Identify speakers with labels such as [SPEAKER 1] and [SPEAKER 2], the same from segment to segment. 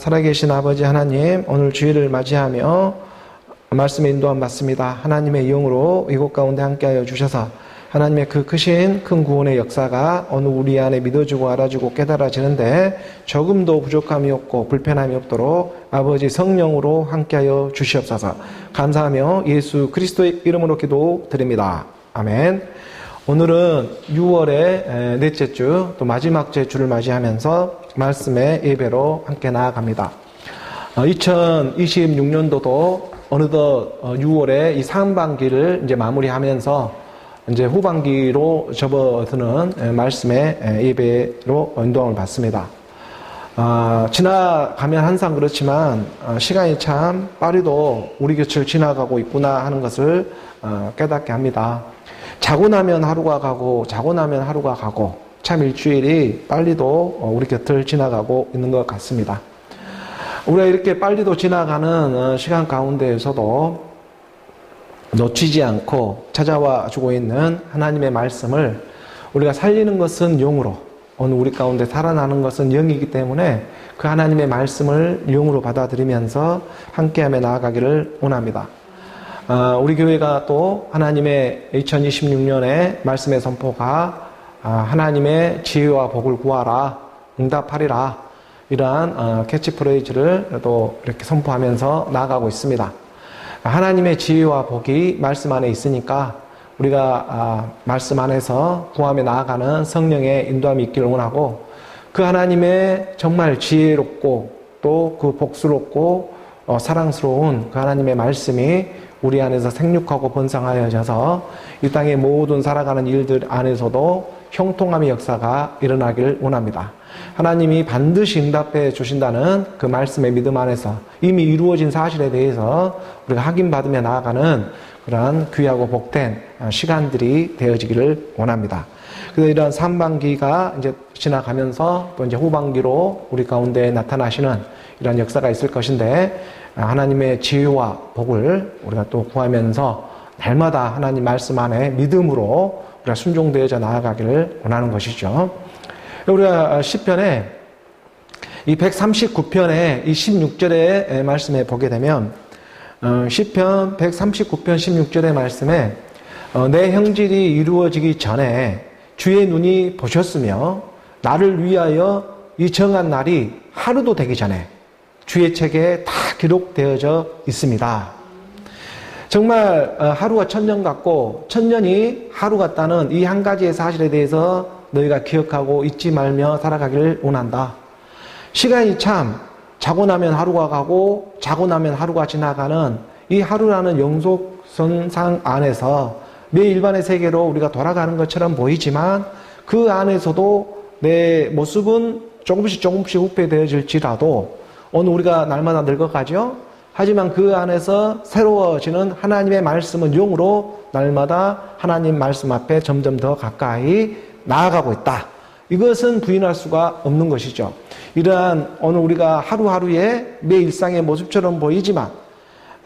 [SPEAKER 1] 살아계신 아버지 하나님, 오늘 주일을 맞이하며 말씀의 인도함 받습니다. 하나님의 영으로 이곳 가운데 함께하여 주셔서 하나님의 그 크신 큰 구원의 역사가 오늘 우리 안에 믿어지고 알아지고 깨달아지는데 조금도 부족함이 없고 불편함이 없도록 아버지 성령으로 함께하여 주시옵소서. 감사하며 예수 그리스도의 이름으로 기도드립니다. 아멘. 오늘은 6월의 넷째 주, 또 마지막 주를 맞이하면서 말씀의 예배로 함께 나아갑니다. 2026년도도 어느덧 6월에 이 상반기를 이제 마무리하면서 이제 후반기로 접어드는 말씀의 예배로 인도함을 받습니다. 지나가면 항상 그렇지만 시간이 참 빠르도 우리 곁을 지나가고 있구나 하는 것을 깨닫게 합니다. 자고 나면 하루가 가고 자고 나면 하루가 가고 참 일주일이 빨리도 우리 곁을 지나가고 있는 것 같습니다. 우리가 이렇게 빨리도 지나가는 시간 가운데에서도 놓치지 않고 찾아와 주고 있는 하나님의 말씀을 우리가 살리는 것은 영으로, 오늘 우리 가운데 살아나는 것은 영이기 때문에 그 하나님의 말씀을 영으로 받아들이면서 함께하며 나아가기를 원합니다. 우리 교회가 또 하나님의 2026년의 말씀의 선포가 하나님의 지혜와 복을 구하라, 응답하리라, 이러한 캐치프레이즈를 또 이렇게 선포하면서 나아가고 있습니다. 하나님의 지혜와 복이 말씀 안에 있으니까 우리가 말씀 안에서 구하며 나아가는 성령의 인도함이 있기를 원하고, 그 하나님의 정말 지혜롭고 또 그 복스럽고 사랑스러운 그 하나님의 말씀이 우리 안에서 생육하고 번성하여져서 이 땅의 모든 살아가는 일들 안에서도 형통함의 역사가 일어나길 원합니다. 하나님이 반드시 응답해 주신다는 그 말씀의 믿음 안에서 이미 이루어진 사실에 대해서 우리가 확인받으며 나아가는 그러한 귀하고 복된 시간들이 되어지기를 원합니다. 그래서 이러한 상반기가 이제 지나가면서 또 이제 후반기로 우리 가운데 나타나시는 이러한 역사가 있을 것인데, 하나님의 지혜와 복을 우리가 또 구하면서 날마다 하나님 말씀 안에 믿음으로 우리가 순종되어져 나아가기를 원하는 것이죠. 우리가 시편에 이 139편의 이 16절의 말씀에 보게 되면, 시편 139편 16절의 말씀에 내 형질이 이루어지기 전에 주의 눈이 보셨으며 나를 위하여 이 정한 날이 하루도 되기 전에 주의 책에 다 기록되어져 있습니다. 정말 하루가 천년 같고 천년이 하루 같다는 이 한 가지의 사실에 대해서 너희가 기억하고 잊지 말며 살아가기를 원한다. 시간이 참 자고 나면 하루가 가고 자고 나면 하루가 지나가는 이 하루라는 영속선상 안에서 내 일반의 세계로 우리가 돌아가는 것처럼 보이지만 그 안에서도 내 모습은 조금씩 후퇴되어질지라도 오늘 우리가 날마다 늙어가죠. 하지만 그 안에서 새로워지는 하나님의 말씀은 영으로 날마다 하나님 말씀 앞에 점점 더 가까이 나아가고 있다. 이것은 부인할 수가 없는 것이죠. 이러한 오늘 우리가 하루하루의 내 일상의 모습처럼 보이지만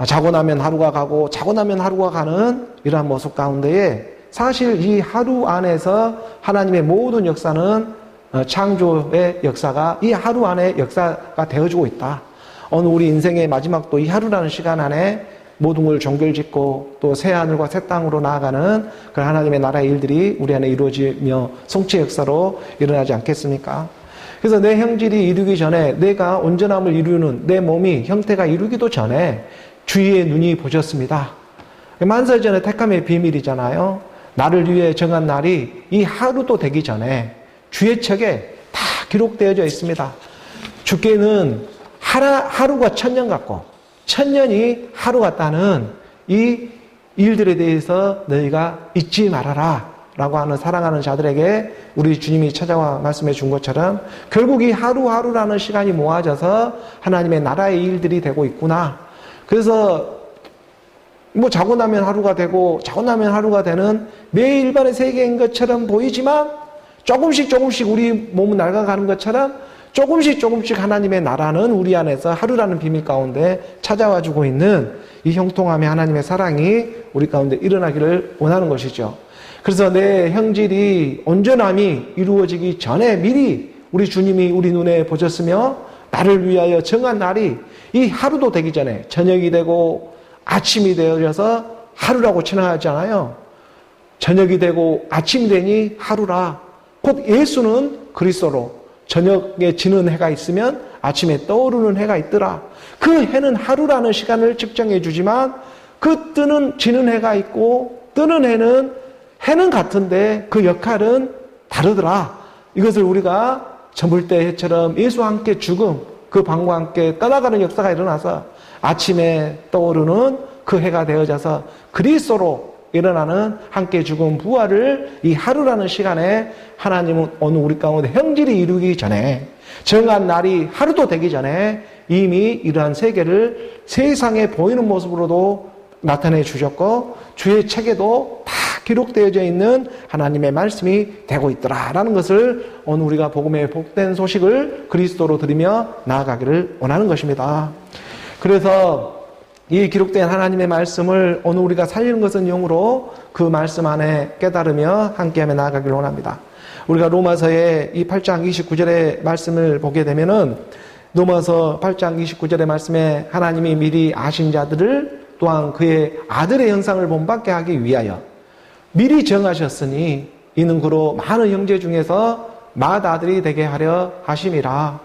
[SPEAKER 1] 자고 나면 하루가 가고 자고 나면 하루가 가는 이러한 모습 가운데에 사실 이 하루 안에서 하나님의 모든 역사는 창조의 역사가 이 하루 안에 역사가 되어주고 있다. 오늘 우리 인생의 마지막도 이 하루라는 시간 안에 모든 걸 종결짓고 또 새 하늘과 새 땅으로 나아가는 그 하나님의 나라의 일들이 우리 안에 이루어지며 성취의 역사로 일어나지 않겠습니까? 그래서 내 형질이 이루기 전에, 내가 온전함을 이루는 내 몸이 형태가 이루기도 전에 주의 눈이 보셨습니다. 만세전의 택함의 비밀이잖아요. 나를 위해 정한 날이 이 하루도 되기 전에 주의 책에 다 기록되어져 있습니다. 주께는 하루가 천년 같고 천년이 하루 같다는 이 일들에 대해서 너희가 잊지 말아라 라고 하는 사랑하는 자들에게 우리 주님이 찾아와 말씀해 준 것처럼 결국 이 하루하루라는 시간이 모아져서 하나님의 나라의 일들이 되고 있구나. 그래서 자고 나면 하루가 되고 자고 나면 하루가 되는 매 일반의 세계인 것처럼 보이지만 조금씩 우리 몸은 낡아가는 것처럼 조금씩 하나님의 나라는 우리 안에서 하루라는 비밀 가운데 찾아와 주고 있는 이 형통함의 하나님의 사랑이 우리 가운데 일어나기를 원하는 것이죠. 그래서 내 형질이 온전함이 이루어지기 전에 미리 우리 주님이 우리 눈에 보셨으며 나를 위하여 정한 날이 이 하루도 되기 전에 저녁이 되고 아침이 되어져서 하루라고 칭하잖아요. 저녁이 되고 아침이 되니 하루라. 곧 예수는 그리스도로 저녁에 지는 해가 있으면 아침에 떠오르는 해가 있더라. 그 해는 하루라는 시간을 측정해 주지만 그 뜨는 지는 해가 있고 뜨는 해는 같은데 그 역할은 다르더라. 이것을 우리가 저물대 해처럼 예수와 함께 죽음, 그 방과 함께 떠나가는 역사가 일어나서 아침에 떠오르는 그 해가 되어져서 그리스도로 일어나는 함께 죽음 부활을 이 하루라는 시간에 하나님은 어느 우리 가운데 형질이 이루기 전에 정한 날이 하루도 되기 전에 이미 이러한 세계를 세상에 보이는 모습으로도 나타내 주셨고 주의 책에도 다 기록되어져 있는 하나님의 말씀이 되고 있더라라는 것을 오늘 우리가 복음의 복된 소식을 그리스도로 들으며 나아가기를 원하는 것입니다. 그래서 이 기록된 하나님의 말씀을 오늘 우리가 살리는 것은 영으로 그 말씀 안에 깨달으며 함께하며 나아가기를 원합니다. 우리가 로마서의 이 8장 29절의 말씀을 보게 되면은 로마서 8장 29절의 말씀에 하나님이 미리 아신 자들을 또한 그의 아들의 형상을 본받게 하기 위하여 미리 정하셨으니 이는 그로 많은 형제 중에서 맏아들이 되게 하려 하심이라.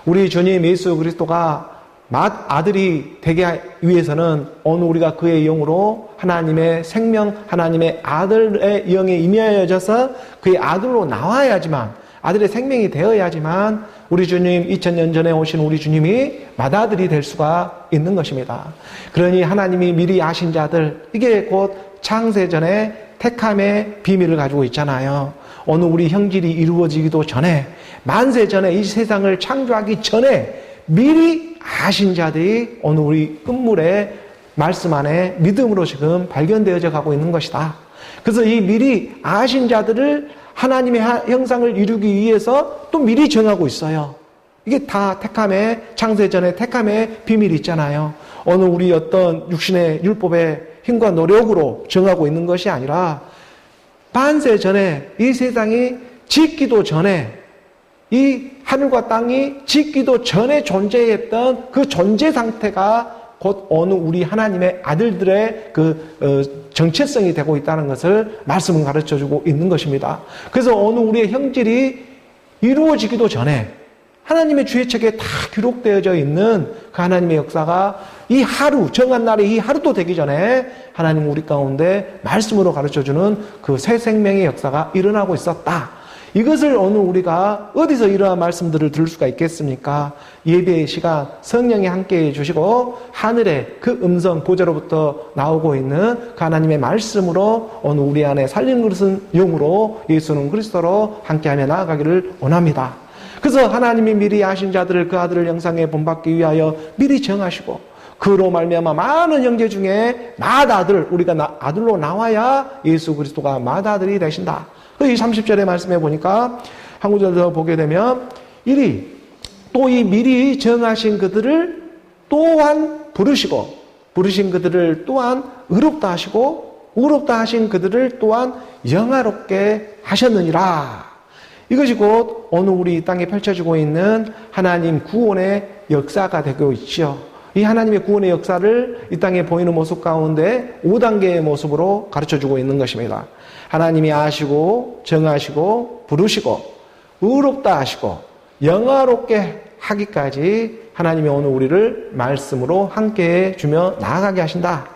[SPEAKER 1] 우리 주님 예수 그리스도가 맏아들이 되게 위해서는 오늘 우리가 그의 영으로 하나님의 생명, 하나님의 아들의 영에 임하여져서 그의 아들로 나와야지만, 아들의 생명이 되어야지만 우리 주님 2000년 전에 오신 우리 주님이 맏아들이 될 수가 있는 것입니다. 그러니 하나님이 미리 아신 자들, 이게 곧 창세전에 택함의 비밀을 가지고 있잖아요. 어느 우리 형질이 이루어지기도 전에, 만세 전에, 이 세상을 창조하기 전에 미리 아신 자들이 오늘 우리 끝물의 말씀 안에 믿음으로 지금 발견되어져 가고 있는 것이다. 그래서 이 미리 아신 자들을 하나님의 형상을 이루기 위해서 또 미리 정하고 있어요. 이게 다 택함의, 창세전에 택함의 비밀이 있잖아요. 어느 우리 어떤 육신의 율법의 힘과 노력으로 정하고 있는 것이 아니라 반세 전에, 이 세상이 짓기도 전에, 이 하늘과 땅이 짓기도 전에 존재했던 그 존재 상태가 곧 어느 우리 하나님의 아들들의 그 정체성이 되고 있다는 것을 말씀은 가르쳐주고 있는 것입니다. 그래서 어느 우리의 형질이 이루어지기도 전에 하나님의 주의 책에 다 기록되어져 있는 그 하나님의 역사가 이 하루, 정한 날에 이 하루도 되기 전에 하나님 우리 가운데 말씀으로 가르쳐주는 그 새 생명의 역사가 일어나고 있었다. 이것을 오늘 우리가 어디서 이러한 말씀들을 들을 수가 있겠습니까? 예배의 시간 성령이 함께해 주시고 하늘의 그 음성 보좌로부터 나오고 있는 그 하나님의 말씀으로 오늘 우리 안에 살리는 것은 영으로 예수는 그리스도로 함께하며 나아가기를 원합니다. 그래서 하나님이 미리 아신 자들을 그 아들을 형상에 본받기 위하여 미리 정하시고 그로 말미암아 많은 형제 중에 맏아들, 우리가 아들로 나와야 예수 그리스도가 맏아들이 되신다. 이 30절의 말씀에 보니까 한 구절더 보게 되면 이리 또 이 미리 정하신 그들을 또한 부르시고 부르신 그들을 또한 의롭다 하시고 의롭다 하신 그들을 또한 영화롭게 하셨느니라. 이것이 곧 오늘 우리 이 땅에 펼쳐지고 있는 하나님 구원의 역사가 되고 있죠. 이 하나님의 구원의 역사를 이 땅에 보이는 모습 가운데 5단계의 모습으로 가르쳐주고 있는 것입니다. 하나님이 아시고 정하시고 부르시고 의롭다 하시고 영화롭게 하기까지 하나님이 오늘 우리를 말씀으로 함께해 주며 나아가게 하신다.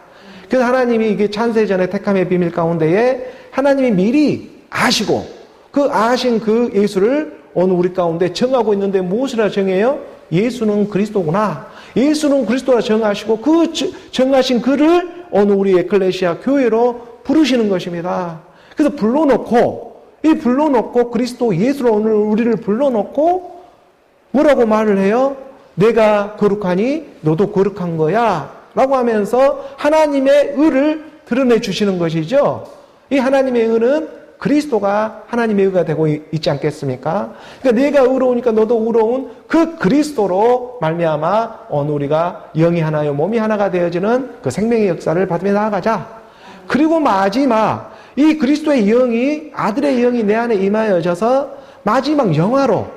[SPEAKER 1] 그래서 하나님이 이게 창세전의 택함의 비밀 가운데에 하나님이 미리 아시고 그 아신 그 예수를 오늘 우리 가운데 정하고 있는데 무엇이라 정해요? 예수는 그리스도구나. 예수는 그리스도라 정하시고 그 정하신 그를 오늘 우리 에클레시아 교회로 부르시는 것입니다. 그래서 불러놓고 그리스도 예수로 오늘 우리를 불러놓고 뭐라고 말을 해요? 내가 거룩하니 너도 거룩한 거야 라고 하면서 하나님의 의를 드러내 주시는 것이죠. 이 하나님의 의는 그리스도가 하나님의 의가 되고 있지 않겠습니까? 그러니까 내가 의로우니까 너도 의로운 그 그리스도로 말미암아 오늘 우리가 영이 하나요 몸이 하나가 되어지는 그 생명의 역사를 받으며 나아가자. 그리고 마지막 이 그리스도의 영이, 아들의 영이 내 안에 임하여져서 마지막 영화로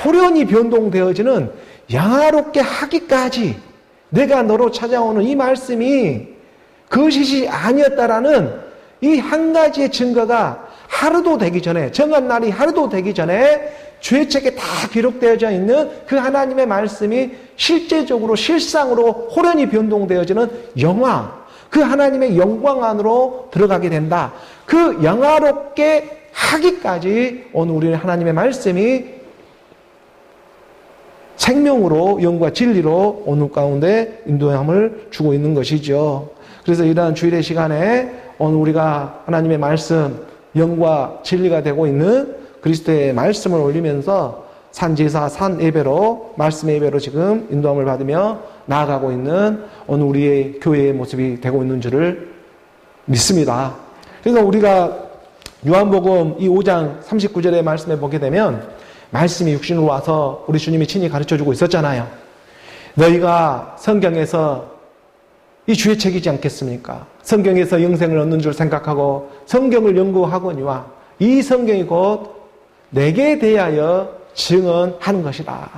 [SPEAKER 1] 호련히 변동되어지는 영화롭게 하기까지 내가 너로 찾아오는 이 말씀이 거짓이 아니었다라는 이 한 가지의 증거가 하루도 되기 전에, 정한 날이 하루도 되기 전에 죄책에 다 기록되어져 있는 그 하나님의 말씀이 실제적으로 실상으로 호련히 변동되어지는 영화, 그 하나님의 영광 안으로 들어가게 된다. 그 영화롭게 하기까지 오늘 우리는 하나님의 말씀이 생명으로 영과 진리로 오늘 가운데 인도함을 주고 있는 것이죠. 그래서 이러한 주일의 시간에 오늘 우리가 하나님의 말씀, 영과 진리가 되고 있는 그리스도의 말씀을 올리면서 산제사, 산예배로, 말씀의 예배로 지금 인도함을 받으며 나아가고 있는 오늘 우리의 교회의 모습이 되고 있는 줄을 믿습니다. 그래서 우리가 요한복음 이 5장 39절의 말씀에 보게 되면 말씀이 육신으로 와서 우리 주님이 친히 가르쳐주고 있었잖아요. 너희가 성경에서 이 주의 책이지 않겠습니까? 성경에서 영생을 얻는 줄 생각하고 성경을 연구하거니와 이 성경이 곧 내게 대하여 증언하는 것이다.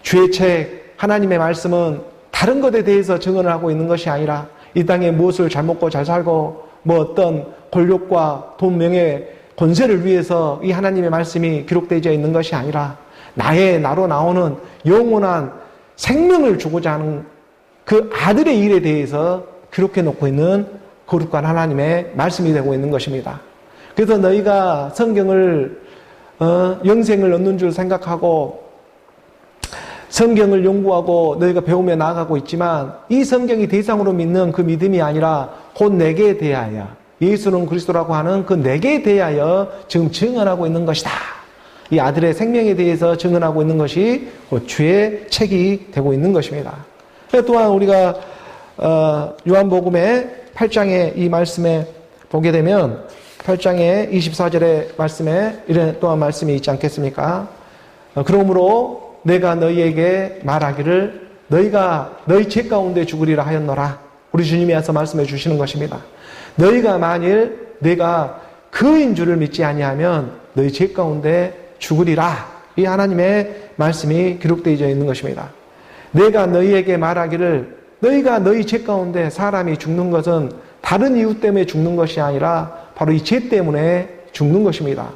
[SPEAKER 1] 주의 책, 하나님의 말씀은 다른 것에 대해서 증언을 하고 있는 것이 아니라 이 땅에 무엇을 잘 먹고 잘 살고 뭐 어떤 권력과 돈, 명예, 권세를 위해서 이 하나님의 말씀이 기록되어 있는 것이 아니라 나로 나오는 영원한 생명을 주고자 하는 그 아들의 일에 대해서 기록해 놓고 있는 거룩한 하나님의 말씀이 되고 있는 것입니다. 그래서 너희가 성경을 영생을 얻는 줄 생각하고 성경을 연구하고 너희가 배우며 나아가고 있지만 이 성경이 대상으로 믿는 그 믿음이 아니라 곧 내게 대하여 예수는 그리스도라고 하는 그 내게 대하여 지금 증언하고 있는 것이다. 이 아들의 생명에 대해서 증언하고 있는 것이 곧 주의 책이 되고 있는 것입니다. 또한 우리가 요한복음의 8장의 이 말씀에 보게 되면 8장의 24절의 말씀에 이런 또한 말씀이 있지 않겠습니까? 그러므로 내가 너희에게 말하기를 너희가 너희 죄 가운데 죽으리라 하였노라. 우리 주님이 와서 말씀해 주시는 것입니다. 너희가 만일 내가 그인 줄을 믿지 아니하면 너희 죄 가운데 죽으리라. 이 하나님의 말씀이 기록되어 있는 것입니다. 내가 너희에게 말하기를 너희가 너희 죄 가운데 사람이 죽는 것은 다른 이유 때문에 죽는 것이 아니라 바로 이 죄 때문에 죽는 것입니다.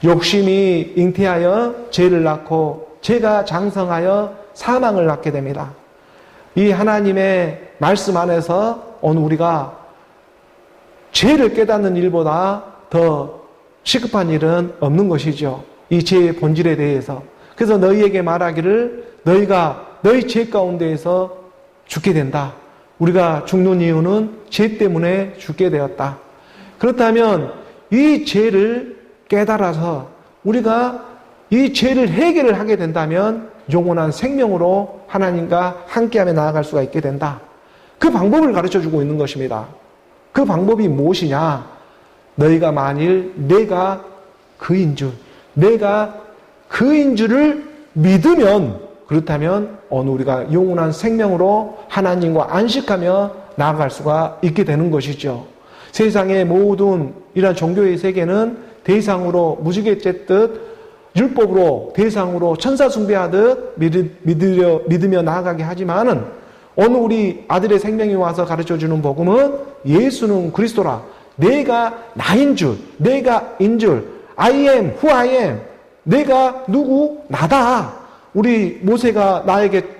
[SPEAKER 1] 욕심이 잉태하여 죄를 낳고 죄가 장성하여 사망을 낳게 됩니다. 이 하나님의 말씀 안에서 오늘 우리가 죄를 깨닫는 일보다 더 시급한 일은 없는 것이죠. 이 죄의 본질에 대해서. 그래서 너희에게 말하기를 너희가 너희 죄 가운데에서 죽게 된다. 우리가 죽는 이유는 죄 때문에 죽게 되었다. 그렇다면 이 죄를 깨달아서 우리가 이 죄를 해결을 하게 된다면 영원한 생명으로 하나님과 함께하며 나아갈 수가 있게 된다. 그 방법을 가르쳐주고 있는 것입니다. 그 방법이 무엇이냐? 너희가 만일 내가 그인 줄을 믿으면 그렇다면 오늘 우리가 영원한 생명으로 하나님과 안식하며 나아갈 수가 있게 되는 것이죠. 세상의 모든 이러한 종교의 세계는 대상으로 무지개째듯 율법으로 대상으로 천사 숭배하듯 믿으며 나아가게 하지만은 오늘 우리 아들의 생명이 와서 가르쳐주는 복음은 예수는 그리스도라. 내가 나인 줄, 내가 인 줄, I am who I am. 내가 누구? 나다. 우리 모세가 나에게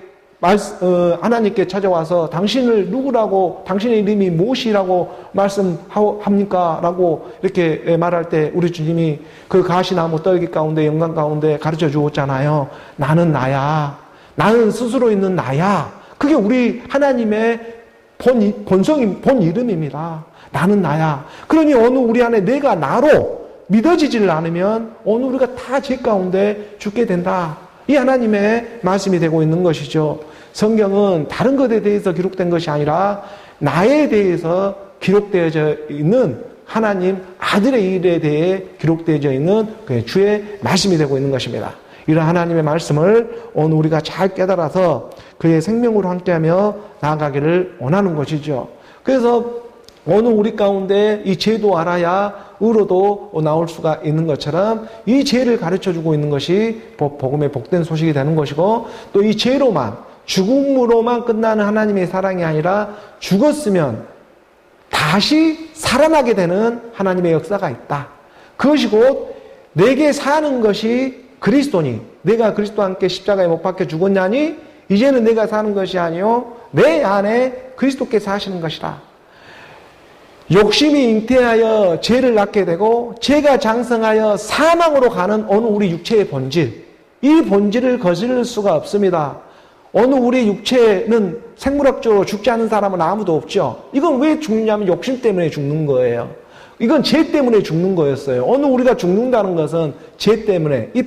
[SPEAKER 1] 하나님께 찾아와서 당신을 누구라고, 당신의 이름이 무엇이라고 말씀합니까? 라고 이렇게 말할 때 우리 주님이 그 가시나무 떨기 가운데 영광 가운데 가르쳐 주었잖아요. 나는 나야. 나는 스스로 있는 나야. 그게 우리 하나님의 본 이름입니다. 나는 나야. 그러니 어느 우리 안에 내가 나로 믿어지지를 않으면 오늘 우리가 다 죄 가운데 죽게 된다. 이 하나님의 말씀이 되고 있는 것이죠. 성경은 다른 것에 대해서 기록된 것이 아니라 나에 대해서 기록되어져 있는 하나님 아들의 일에 대해 기록되어져 있는 그 주의 말씀이 되고 있는 것입니다. 이런 하나님의 말씀을 오늘 우리가 잘 깨달아서 그의 생명으로 함께하며 나아가기를 원하는 것이죠. 그래서 오늘 우리 가운데 이 죄도 알아야 의로도 나올 수가 있는 것처럼 이 죄를 가르쳐주고 있는 것이 복음의 복된 소식이 되는 것이고, 또 이 죄로만, 죽음으로만 끝나는 하나님의 사랑이 아니라 죽었으면 다시 살아나게 되는 하나님의 역사가 있다. 그것이 곧 내게 사는 것이 그리스도니, 내가 그리스도와 함께 십자가에 못 박혀 죽었냐니 이제는 내가 사는 것이 아니요 내 안에 그리스도께서 사시는 것이라. 욕심이 잉태하여 죄를 낳게 되고 죄가 장성하여 사망으로 가는 어느 우리 육체의 본질, 이 본질을 거스를 수가 없습니다. 어느 우리 육체는 생물학적으로 죽지 않는 사람은 아무도 없죠. 이건 왜 죽느냐면 욕심 때문에 죽는 거예요. 이건 죄 때문에 죽는 거였어요. 어느 우리가 죽는다는 것은 죄 때문에, 이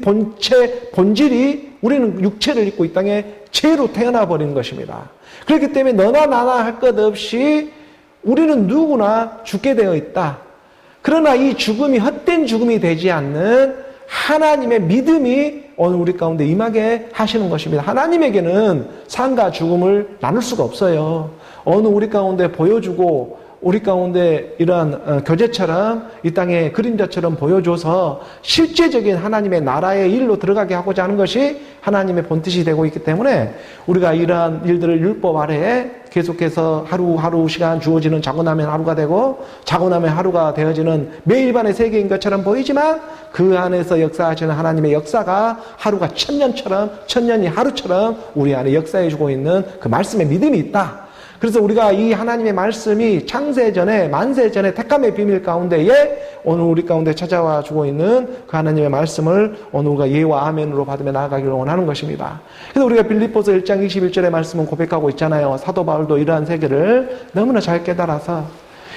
[SPEAKER 1] 본질이 우리는 육체를 입고 이 땅에 죄로 태어나 버린 것입니다. 그렇기 때문에 너나 나나 할 것 없이 우리는 누구나 죽게 되어 있다. 그러나 이 죽음이 헛된 죽음이 되지 않는 하나님의 믿음이 오늘 우리 가운데 임하게 하시는 것입니다. 하나님에게는 삶과 죽음을 나눌 수가 없어요. 어느 우리 가운데 보여주고 우리 가운데 이러한 교제처럼 이 땅의 그림자처럼 보여줘서 실제적인 하나님의 나라의 일로 들어가게 하고자 하는 것이 하나님의 본뜻이 되고 있기 때문에 우리가 이러한 일들을 율법 아래에 계속해서 하루하루 시간 주어지는 자고 나면 하루가 되고 자고 나면 하루가 되어지는 매일반의 세계인 것처럼 보이지만 그 안에서 역사하시는 하나님의 역사가 하루가 천년처럼, 천년이 하루처럼 우리 안에 역사해주고 있는 그 말씀의 믿음이 있다. 그래서 우리가 이 하나님의 말씀이 창세전에 만세전에 택함의 비밀 가운데에 오늘 우리 가운데 찾아와 주고 있는 그 하나님의 말씀을 오늘 우리가 예와 아멘으로 받으며 나아가기를 원하는 것입니다. 그래서 우리가 빌립보서 1장 21절의 말씀은 고백하고 있잖아요. 사도 바울도 이러한 세계를 너무나 잘 깨달아서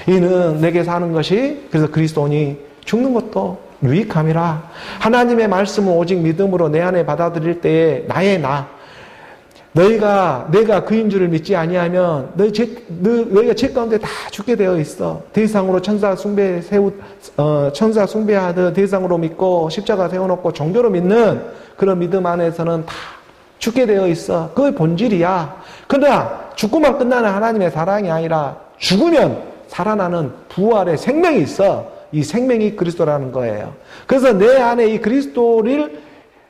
[SPEAKER 1] 이는 내게 사는 것이 그래서 그리스도니 죽는 것도 유익함이라. 하나님의 말씀을 오직 믿음으로 내 안에 받아들일 때에 나의 너희가 내가 그인 줄을 믿지 아니하면 너희가 죄 가운데 다 죽게 되어 있어. 대상으로 천사 숭배하듯 대상으로 믿고 십자가 세워놓고 종교로 믿는 그런 믿음 안에서는 다 죽게 되어 있어. 그게 본질이야. 그러나 죽고만 끝나는 하나님의 사랑이 아니라 죽으면 살아나는 부활의 생명이 있어. 이 생명이 그리스도라는 거예요. 그래서 내 안에 이 그리스도를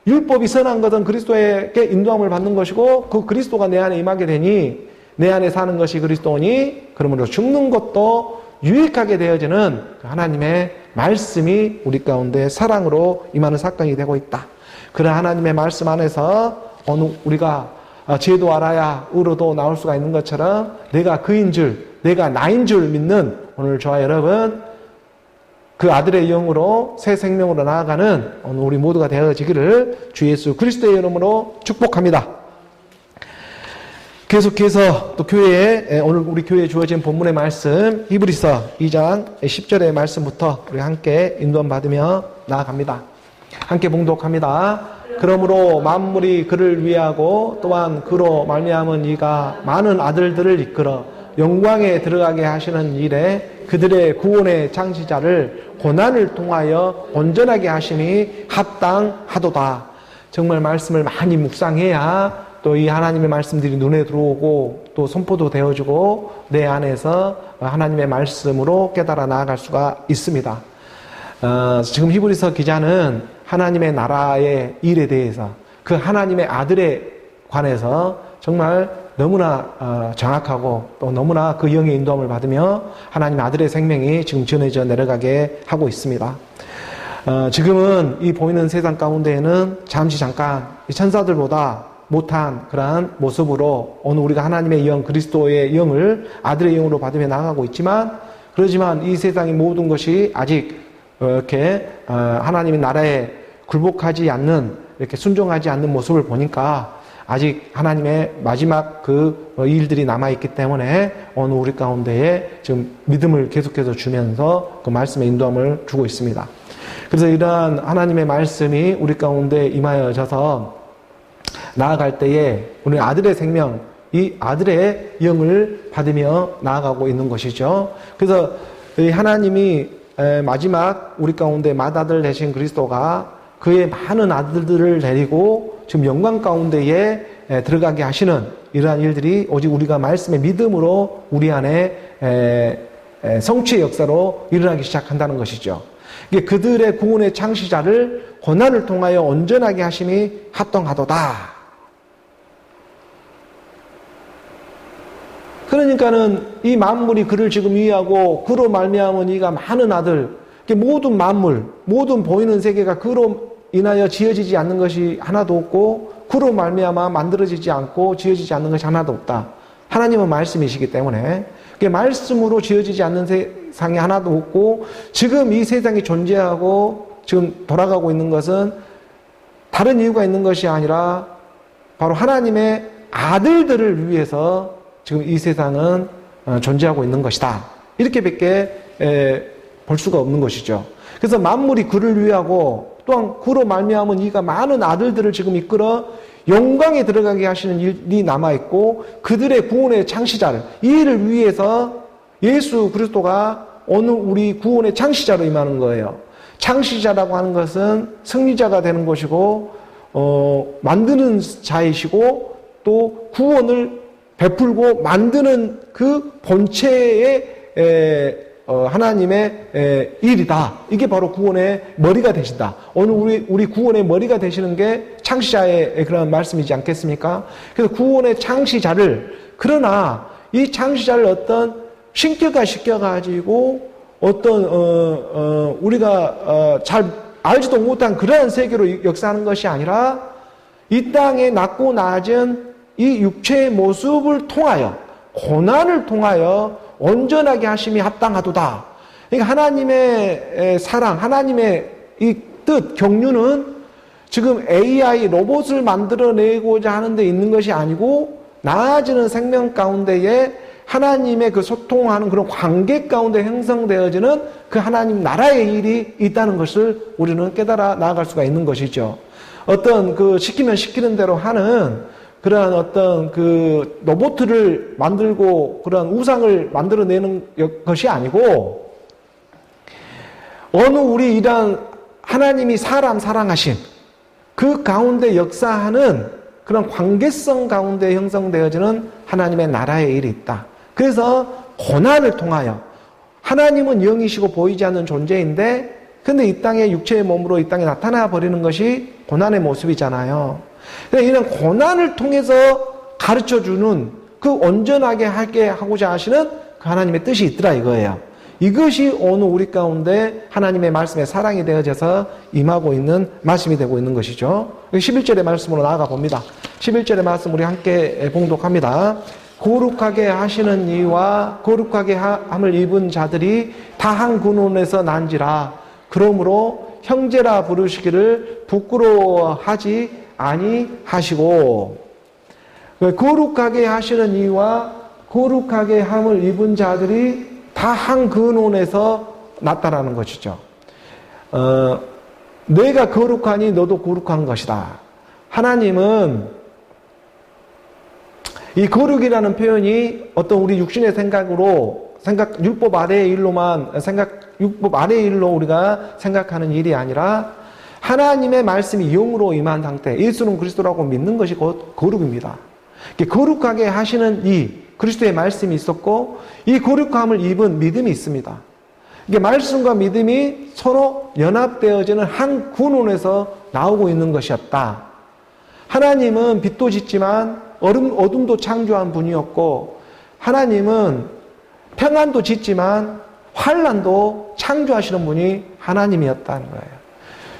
[SPEAKER 1] 율법이 선한 것은 그리스도에게 인도함을 받는 것이고 그 그리스도가 내 안에 임하게 되니 내 안에 사는 것이 그리스도니 그러므로 죽는 것도 유익하게 되어지는 하나님의 말씀이 우리 가운데 사랑으로 임하는 사건이 되고 있다. 그런 하나님의 말씀 안에서 어느 우리가 죄도 알아야 의로도 나올 수가 있는 것처럼 내가 그인 줄, 내가 나인 줄 믿는 오늘 저와 여러분 그 아들의 영으로 새 생명으로 나아가는 오늘 우리 모두가 되어지기를 주 예수 그리스도의 이름으로 축복합니다. 계속해서 또 교회에 오늘 우리 교회에 주어진 본문의 말씀 히브리서 2장 10절의 말씀부터 우리 함께 인도함 받으며 나아갑니다. 함께 봉독합니다. 그러므로 만물이 그를 위하고 또한 그로 말미암은 이가 많은 아들들을 이끌어 영광에 들어가게 하시는 일에 그들의 구원의 창시자를 고난을 통하여 온전하게 하심이 합당하도다. 정말 말씀을 많이 묵상해야 또 이 하나님의 말씀들이 눈에 들어오고 또 선포도 되어지고 내 안에서 하나님의 말씀으로 깨달아 나아갈 수가 있습니다. 지금 히브리서 기자는 하나님의 나라의 일에 대해서 그 하나님의 아들에 관해서 정말 너무나 정확하고 또 너무나 그 영의 인도함을 받으며 하나님 아들의 생명이 지금 전해져 내려가게 하고 있습니다. 지금은 이 보이는 세상 가운데에는 잠깐 이 천사들보다 못한 그러한 모습으로 오늘 우리가 하나님의 영 그리스도의 영을 아들의 영으로 받으며 나아가고 있지만 그렇지만 이 세상의 모든 것이 아직 이렇게 하나님의 나라에 굴복하지 않는 이렇게 순종하지 않는 모습을 보니까 아직 하나님의 마지막 그 일들이 남아있기 때문에 오늘 우리 가운데에 지금 믿음을 계속해서 주면서 그 말씀의 인도함을 주고 있습니다. 그래서 이러한 하나님의 말씀이 우리 가운데 임하여져서 나아갈 때에 우리 아들의 생명, 이 아들의 영을 받으며 나아가고 있는 것이죠. 그래서 이 하나님이 마지막 우리 가운데 맏아들 되신 그리스도가 그의 많은 아들들을 데리고 지금 영광 가운데에 들어가게 하시는 이러한 일들이 오직 우리가 말씀의 믿음으로 우리 안에 성취의 역사로 일어나기 시작한다는 것이죠. 이게 그들의 구원의 창시자를 고난을 통하여 온전하게 하심이 합당하도다. 그러니까는 이 만물이 그를 지금 위하고 그로 말미암은 이가 많은 아들, 모든 만물, 모든 보이는 세계가 그로 인하여 지어지지 않는 것이 하나도 없고 그로 말미암아 만들어지지 않고 지어지지 않는 것이 하나도 없다. 하나님은 말씀이시기 때문에 말씀으로 지어지지 않는 세상이 하나도 없고 지금 이 세상이 존재하고 지금 돌아가고 있는 것은 다른 이유가 있는 것이 아니라 바로 하나님의 아들들을 위해서 지금 이 세상은 존재하고 있는 것이다. 이렇게밖에 볼 수가 없는 것이죠. 그래서 만물이 그를 위하고 또한 그로 말미암은 이가 많은 아들들을 지금 이끌어 영광에 들어가게 하시는 일이 남아있고 그들의 구원의 창시자를 이 일을 위해서 예수 그리스도가 오늘 우리 구원의 창시자로 임하는 거예요. 창시자라고 하는 것은 승리자가 되는 것이고 만드는 자이시고 또 구원을 베풀고 만드는 그 본체의 하나님의 일이다. 이게 바로 구원의 머리가 되신다. 오늘 우리 구원의 머리가 되시는 게 창시자의 그런 말씀이지 않겠습니까? 그래서 구원의 창시자를 그러나 이 창시자를 어떤 시켜가지고 어떤 우리가 잘 알지도 못한 그러한 세계로 역사하는 것이 아니라 이 땅에 낮고 낮은 이 육체의 모습을 통하여 고난을 통하여 온전하게 하심이 합당하도다. 그러니까 하나님의 사랑, 하나님의 이 뜻, 경륜은 지금 AI 로봇을 만들어내고자 하는 데 있는 것이 아니고 나아지는 생명 가운데에 하나님의 그 소통하는 그런 관계 가운데 형성되어지는 그 하나님 나라의 일이 있다는 것을 우리는 깨달아 나아갈 수가 있는 것이죠. 어떤 그 시키면 시키는 대로 하는 그러한 어떤 그 로봇을 만들고 그러한 우상을 만들어내는 것이 아니고 어느 우리 이런 하나님이 사람 사랑하신 그 가운데 역사하는 그런 관계성 가운데 형성되어지는 하나님의 나라의 일이 있다. 그래서 고난을 통하여 하나님은 영이시고 보이지 않는 존재인데 근데 이 땅에 육체의 몸으로 이 땅에 나타나 버리는 것이 고난의 모습이잖아요. 이런 고난을 통해서 가르쳐주는 그 온전하게 하게 하고자 하시는 그 하나님의 뜻이 있더라 이거예요. 이것이 오늘 우리 가운데 하나님의 말씀의 사랑이 되어져서 임하고 있는 말씀이 되고 있는 것이죠. 11절의 말씀으로 나아가 봅니다. 11절의 말씀 우리 함께 봉독합니다. 거룩하게 하시는 이와 거룩하게 함을 입은 자들이 다 한 근원에서 난지라. 그러므로 형제라 부르시기를 부끄러워하지 아니하시고 거룩하게 하시는 이와 거룩하게 함을 입은 자들이 다 한 근원에서 났다라는 것이죠. 내가 거룩하니 너도 거룩한 것이다. 하나님은 이 거룩이라는 표현이 어떤 우리 육신의 율법 아래의 일로만 율법 아래의 일로 우리가 생각하는 일이 아니라 하나님의 말씀이 영으로 임한 상태, 예수는 그리스도라고 믿는 것이 곧 거룩입니다. 거룩하게 하시는 이 그리스도의 말씀이 있었고 이 거룩함을 입은 믿음이 있습니다. 이게 말씀과 믿음이 서로 연합되어지는 한 근원에서 나오고 있는 것이었다. 하나님은 빛도 짓지만 어둠도 창조한 분이었고 하나님은 평안도 짓지만 환난도 창조하시는 분이 하나님이었다는 거예요.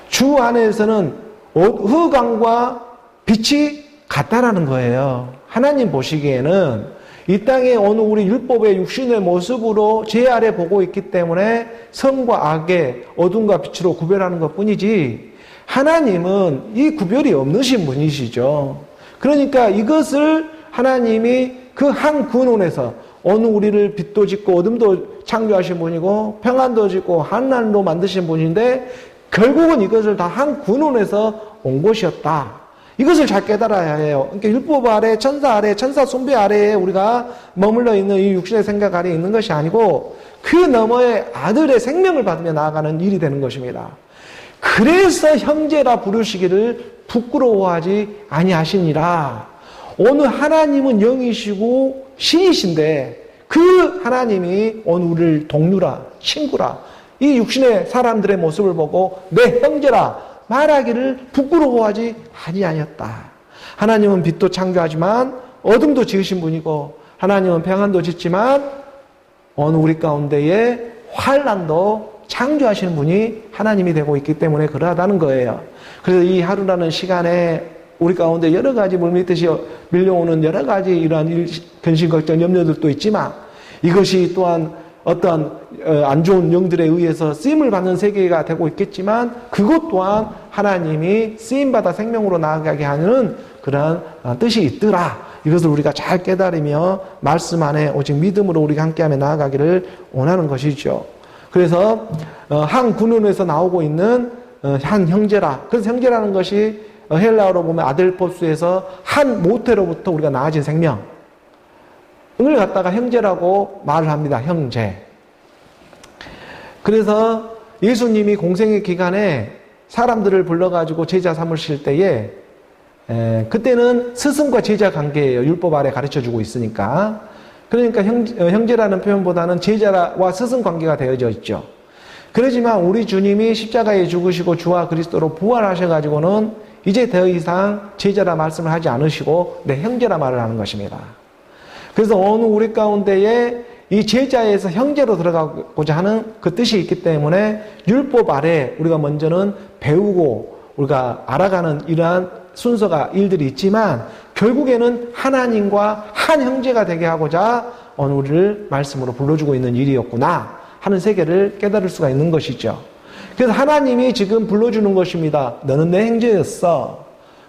[SPEAKER 1] 주 안에서는 흑암과 빛이 같다라는 거예요. 하나님 보시기에는 이 땅에 어느 우리 율법의 육신의 모습으로 제 아래 보고 있기 때문에 선과 악의 어둠과 빛으로 구별하는 것뿐이지 하나님은 이 구별이 없으신 분이시죠. 그러니까 이것을 하나님이 그 한 근원에서 어느 우리를 빛도 짓고 어둠도 창조하신 분이고 평안도 짓고 환난도 만드신 분인데 결국은 이것을 다 한 근원에서 온 것이었다. 이것을 잘 깨달아야 해요. 그러니까 율법 아래, 천사 숭배 아래에 우리가 머물러 있는 이 육신의 생각 아래에 있는 것이 아니고 그 너머에 아들의 생명을 받으며 나아가는 일이 되는 것입니다. 그래서 형제라 부르시기를 부끄러워하지 아니하시니라. 오늘 하나님은 영이시고 신이신데 그 하나님이 오늘 우리를 동료라, 친구라, 이 육신의 사람들의 모습을 보고 내 형제라 말하기를 부끄러워하지 아니하였다. 하나님은 빛도 창조하지만 어둠도 지으신 분이고, 하나님은 평안도 짓지만 어느 우리 가운데에 환난도 창조하시는 분이 하나님이 되고 있기 때문에 그러하다는 거예요. 그래서 이 하루라는 시간에 우리 가운데 여러 가지 물밀듯이 밀려오는 여러 가지 이러한 근심, 걱정, 염려들도 있지만, 이것이 또한 어떠한 안 좋은 영들에 의해서 쓰임을 받는 세계가 되고 있겠지만, 그것 또한 하나님이 쓰임받아 생명으로 나아가게 하는 그러한 뜻이 있더라. 이것을 우리가 잘 깨달으며 말씀 안에 오직 믿음으로 우리가 함께하며 나아가기를 원하는 것이죠. 그래서 한 군원에서 나오고 있는 한 형제라. 그래서 형제라는 것이 헬라어로 보면 아델포스에서 한 모태로부터 우리가 나아진 생명을 갖다가 형제라고 말을 합니다. 형제. 그래서 예수님이 공생의 기간에 사람들을 불러가지고 제자 삼으실 때에 그때는 스승과 제자 관계예요. 율법 아래 가르쳐주고 있으니까. 그러니까 형제라는 표현보다는 제자와 스승 관계가 되어져 있죠. 그러지만 우리 주님이 십자가에 죽으시고 주와 그리스도로 부활하셔가지고는 이제 더 이상 제자라 말씀을 하지 않으시고 내 형제라 말을 하는 것입니다. 그래서 어느 우리 가운데에 이 제자에서 형제로 들어가고자 하는 그 뜻이 있기 때문에 율법 아래 우리가 먼저는 배우고 우리가 알아가는 이러한 순서가 일들이 있지만, 결국에는 하나님과 한 형제가 되게 하고자 어느 우리를 말씀으로 불러주고 있는 일이었구나 하는 세계를 깨달을 수가 있는 것이죠. 그래서 하나님이 지금 불러주는 것입니다. 너는 내 형제였어.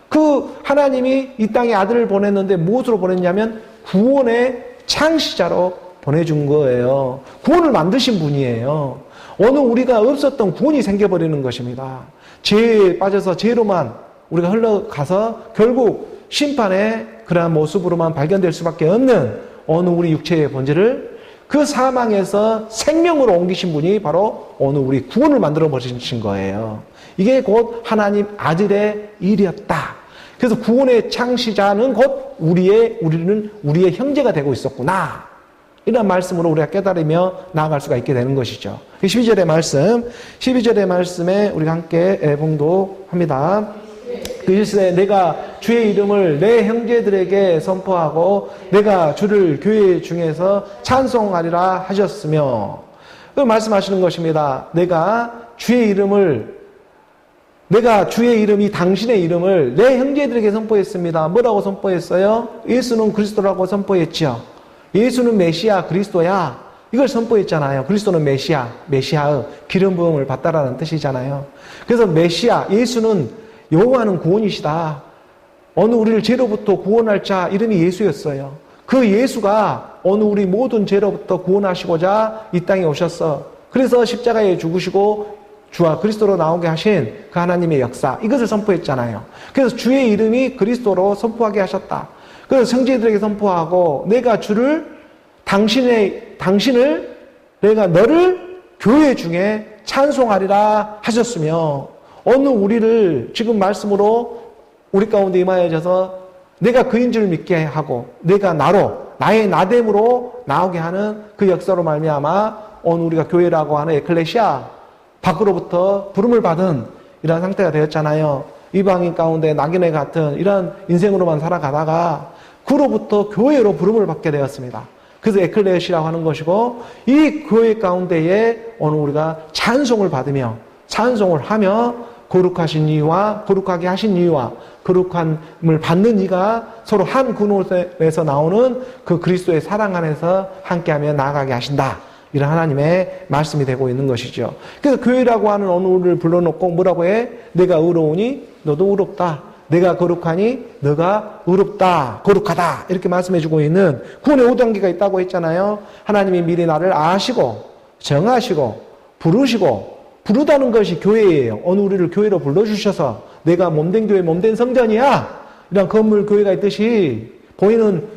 [SPEAKER 1] 그 하나님이 이 땅에 아들을 보냈는데 무엇으로 보냈냐면 구원의 창시자로 보내준 거예요. 구원을 만드신 분이에요. 어느 우리가 없었던 구원이 생겨버리는 것입니다. 죄에 빠져서 죄로만 우리가 흘러가서 결국 심판의 그러한 모습으로만 발견될 수밖에 없는 어느 우리 육체의 본질을 그 사망에서 생명으로 옮기신 분이 바로 어느 우리 구원을 만들어 버리신 거예요. 이게 곧 하나님 아들의 일이었다. 그래서 구원의 창시자는 곧 우리는 우리의 형제가 되고 있었구나. 이런 말씀으로 우리가 깨달으며 나아갈 수가 있게 되는 것이죠. 12절의 말씀에 우리가 함께 봉독합니다. 그일세 내가 주의 이름을 내 형제들에게 선포하고 내가 주를 교회 중에서 찬송하리라 하셨으며, 그 말씀하시는 것입니다. 내가 주의 이름이 당신의 이름을 내 형제들에게 선포했습니다. 뭐라고 선포했어요? 예수는 그리스도라고 선포했죠. 예수는 메시아 그리스도야. 이걸 선포했잖아요. 그리스도는 메시아의 기름 부음을 받다라는 뜻이잖아요. 그래서 메시아, 예수는 여호와는 구원이시다. 어느 우리를 죄로부터 구원할 자 이름이 예수였어요. 그 예수가 어느 우리 모든 죄로부터 구원하시고자 이 땅에 오셨어. 그래서 십자가에 죽으시고 주와 그리스도로 나오게 하신 그 하나님의 역사, 이것을 선포했잖아요. 그래서 주의 이름이 그리스도로 선포하게 하셨다. 그래서 형제들에게 선포하고 내가 내가 너를 교회 중에 찬송하리라 하셨으며, 어느 우리를 지금 말씀으로 우리 가운데 임하여져서 내가 그인 줄 믿게 하고 내가 나의 나됨으로 나오게 하는 그 역사로 말미암아 어느 우리가 교회라고 하는 에클레시아 밖으로부터 부름을 받은 이런 상태가 되었잖아요. 이방인 가운데 낙인의 같은 이런 인생으로만 살아가다가 그로부터 교회로 부름을 받게 되었습니다. 그래서 에클레시아라고 하는 것이고, 이 교회 가운데에 어느 우리가 찬송을 받으며 찬송을 하며 거룩하신 이와 거룩하게 하신 이와 거룩함을 받는 이가 서로 한 군원에서 나오는 그 그리스도의 사랑 안에서 함께하며 나아가게 하신다. 이런 하나님의 말씀이 되고 있는 것이죠. 그래서 교회라고 하는 어느 우리를 불러놓고 뭐라고 해? 내가 의로우니 너도 의롭다. 내가 거룩하니 너가 의롭다. 거룩하다. 이렇게 말씀해주고 있는 구원의 5단계가 있다고 했잖아요. 하나님이 미리 나를 아시고 정하시고 부르다는 것이 교회예요. 어느 우리를 교회로 불러주셔서 내가 몸된 교회, 몸된 성전이야. 이런 건물 교회가 있듯이, 보이는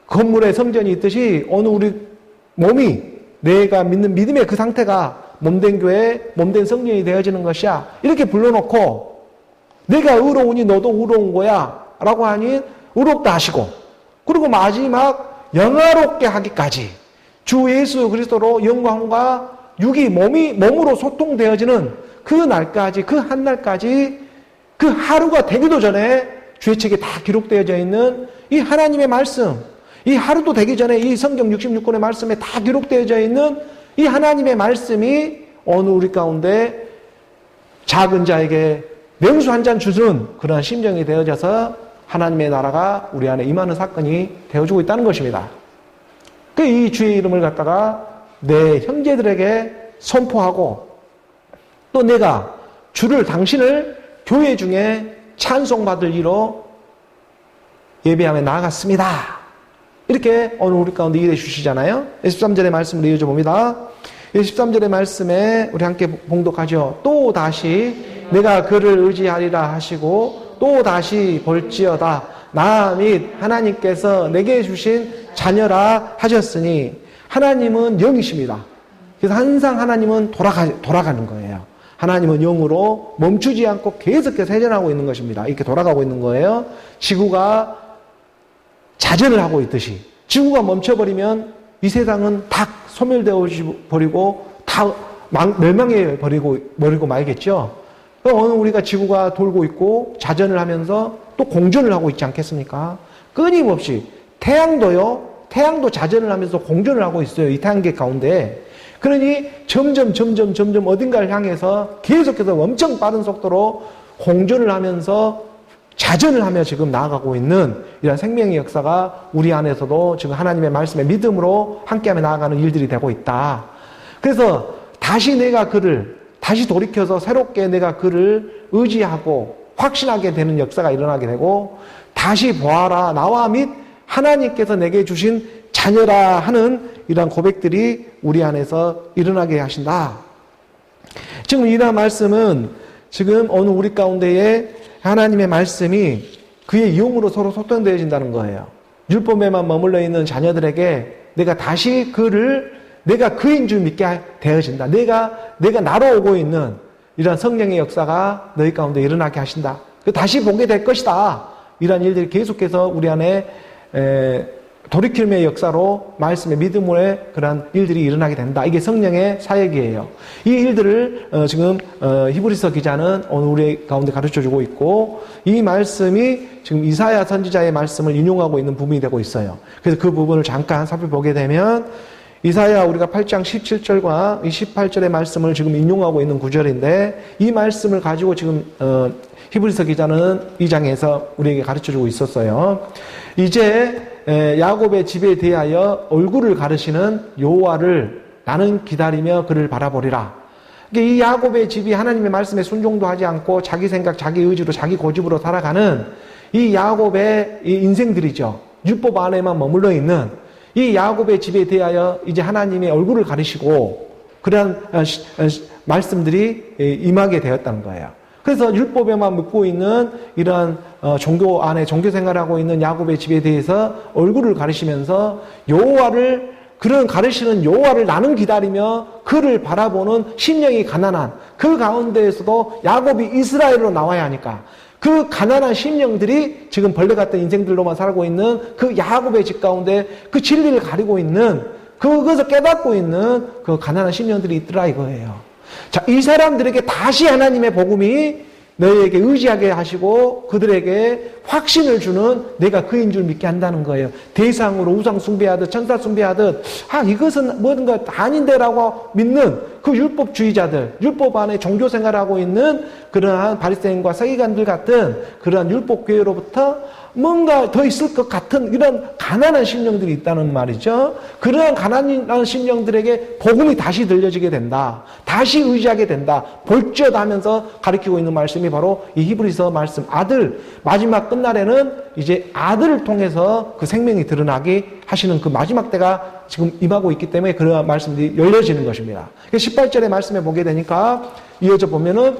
[SPEAKER 1] 건물의 성전이 있듯이 어느 우리 몸이 내가 믿는 믿음의 그 상태가 몸된 교회, 몸된 성전이 되어지는 것이야. 이렇게 불러놓고 내가 의로우니 너도 의로운 거야 라고 하니 의롭다 하시고, 그리고 마지막 영화롭게 하기까지 주 예수 그리스도로 영광과 육이 몸으로 소통되어지는 그 날까지, 그 한 날까지, 그 하루가 되기도 전에 주의 책에 다 기록되어져 있는 이 하나님의 말씀, 이 하루도 되기 전에 이 성경 66권의 말씀에 다 기록되어져 있는 이 하나님의 말씀이 어느 우리 가운데 작은 자에게 냉수 한 잔 주는 그러한 심정이 되어져서 하나님의 나라가 우리 안에 임하는 사건이 되어주고 있다는 것입니다. 이 주의 이름을 갖다가 내 형제들에게 선포하고 또 내가 당신을 교회 중에 찬송받을 이로 예배함에 나아갔습니다. 이렇게 오늘 우리 가운데 일해 주시잖아요. 13절의 말씀을 이어져 봅니다. 13절의 말씀에 우리 함께 봉독하죠. 또 다시 내가 그를 의지하리라 하시고 또 다시 볼지어다 나 및 하나님께서 내게 주신 자녀라 하셨으니 하나님은 영이십니다. 그래서 항상 하나님은 돌아가는 거예요. 하나님은 영으로 멈추지 않고 계속해서 회전하고 있는 것입니다. 이렇게 돌아가고 있는 거예요. 지구가 자전을 하고 있듯이 지구가 멈춰버리면 이 세상은 다 소멸되어 버리고 다 멸망해 버리고 말겠죠. 오늘 우리가 지구가 돌고 있고 자전을 하면서 또 공전을 하고 있지 않겠습니까? 끊임없이 태양도 자전을 하면서 공전을 하고 있어요. 이 태양계 가운데. 그러니 점점 어딘가를 향해서 계속해서 엄청 빠른 속도로 공전을 하면서 자전을 하며 지금 나아가고 있는 이런 생명의 역사가 우리 안에서도 지금 하나님의 말씀의 믿음으로 함께하며 나아가는 일들이 되고 있다. 그래서 다시 돌이켜서 새롭게 내가 그를 의지하고 확신하게 되는 역사가 일어나게 되고 다시 보아라 나와 및 하나님께서 내게 주신 자녀라 하는 이러한 고백들이 우리 안에서 일어나게 하신다. 지금 이러한 말씀은 지금 어느 우리 가운데에 하나님의 말씀이 그의 영으로 서로 소통되어진다는 거예요. 율법에만 머물러 있는 자녀들에게 내가 다시 내가 그인 줄 믿게 되어진다. 내가 나로 오고 있는 이런 성령의 역사가 너희 가운데 일어나게 하신다. 다시 보게 될 것이다. 이런 일들이 계속해서 우리 안에 돌이킴의 역사로 말씀의 믿음의 그런 일들이 일어나게 된다. 이게 성령의 사역이에요. 이 일들을 지금 히브리서 기자는 오늘 우리 가운데 가르쳐주고 있고 이 말씀이 지금 이사야 선지자의 말씀을 인용하고 있는 부분이 되고 있어요. 그래서 그 부분을 잠깐 살펴보게 되면 이사야 우리가 8장 17절과 18절의 말씀을 지금 인용하고 있는 구절인데 이 말씀을 가지고 지금 히브리서 기자는 2장에서 우리에게 가르쳐주고 있었어요. 이제 야곱의 집에 대하여 얼굴을 가르시는 여호와를 나는 기다리며 그를 바라보리라. 이 야곱의 집이 하나님의 말씀에 순종도 하지 않고 자기 생각, 자기 의지로, 자기 고집으로 살아가는 이 야곱의 이 인생들이죠. 율법 안에만 머물러 있는 이 야곱의 집에 대하여 이제 하나님의 얼굴을 가리시고 그러한 말씀들이 임하게 되었다는 거예요. 그래서 율법에만 묻고 있는 이러한 종교 안에 종교 생활하고 있는 야곱의 집에 대해서 얼굴을 가리시면서 그런 가르치는 여호와를 나는 기다리며 그를 바라보는 심령이 가난한 그 가운데에서도 야곱이 이스라엘로 나와야 하니까 그 가난한 심령들이 지금 벌레 같은 인생들로만 살고 있는 그 야곱의 집 가운데 그 진리를 가리고 있는 그것을 깨닫고 있는 그 가난한 심령들이 있더라 이거예요. 자, 이 사람들에게 다시 하나님의 복음이 너희에게 의지하게 하시고 그들에게 확신을 주는 내가 그인 줄 믿게 한다는 거예요. 대상으로 우상 숭배하듯 천사 숭배하듯 이것은 뭔가 아닌데라고 믿는 그 율법주의자들, 율법 안에 종교 생활하고 있는 그러한 바리새인과 서기관들 같은 그러한 율법교회로부터 뭔가 더 있을 것 같은 이런 가난한 심령들이 있다는 말이죠. 그러한 가난한 심령들에게 복음이 다시 들려지게 된다. 다시 의지하게 된다. 볼지어다 하면서 가르치고 있는 말씀이 바로 이 히브리서 말씀 아들 마지막 끝날에는 이제 아들을 통해서 그 생명이 드러나게 하시는 그 마지막 때가 지금 임하고 있기 때문에 그러한 말씀들이 열려지는 것입니다. 18절의 말씀에 보게 되니까 이어져 보면은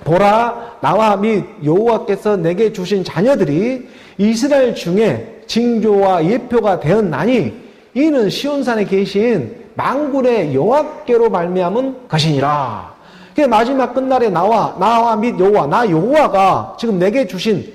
[SPEAKER 1] 보라 나와 및 여호와께서 내게 주신 자녀들이 이스라엘 중에 징조와 예표가 되었나니 이는 시온산에 계신 만군의 여호와께로 말미암은 것이니라. 마지막 끝날에 나와 및 여호와 나 여호와가 지금 내게 주신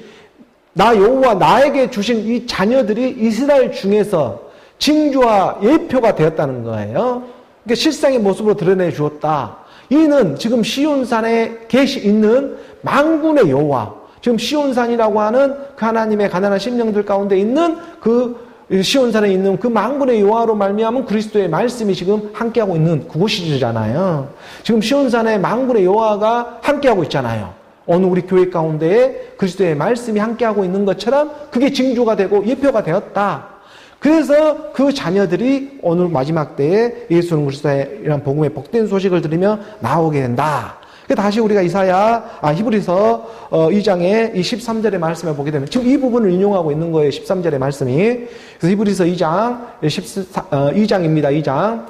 [SPEAKER 1] 나 여호와 나에게 주신 이 자녀들이 이스라엘 중에서 징조와 예표가 되었다는 거예요. 그러니까 실상의 모습으로 드러내 주었다. 이는 지금 시온산에 있는 만군의 여호와, 지금 시온산이라고 하는 그 하나님의 가난한 심령들 가운데 있는 그 시온산에 있는 그 만군의 여호와로 말미암은 그리스도의 말씀이 지금 함께하고 있는 그곳이잖아요. 지금 시온산에 만군의 여호와가 함께하고 있잖아요. 어느 우리 교회 가운데에 그리스도의 말씀이 함께하고 있는 것처럼 그게 징조가 되고 예표가 되었다. 그래서 그 자녀들이 오늘 마지막 때에 예수는 그리스도이라는 복음의 복된 소식을 들으며 나오게 된다. 다시 우리가 히브리서 2장의 이 13절의 말씀을 보게 되면 지금 이 부분을 인용하고 있는 거예요. 13절의 말씀이. 그래서 히브리서 2장입니다. 2장.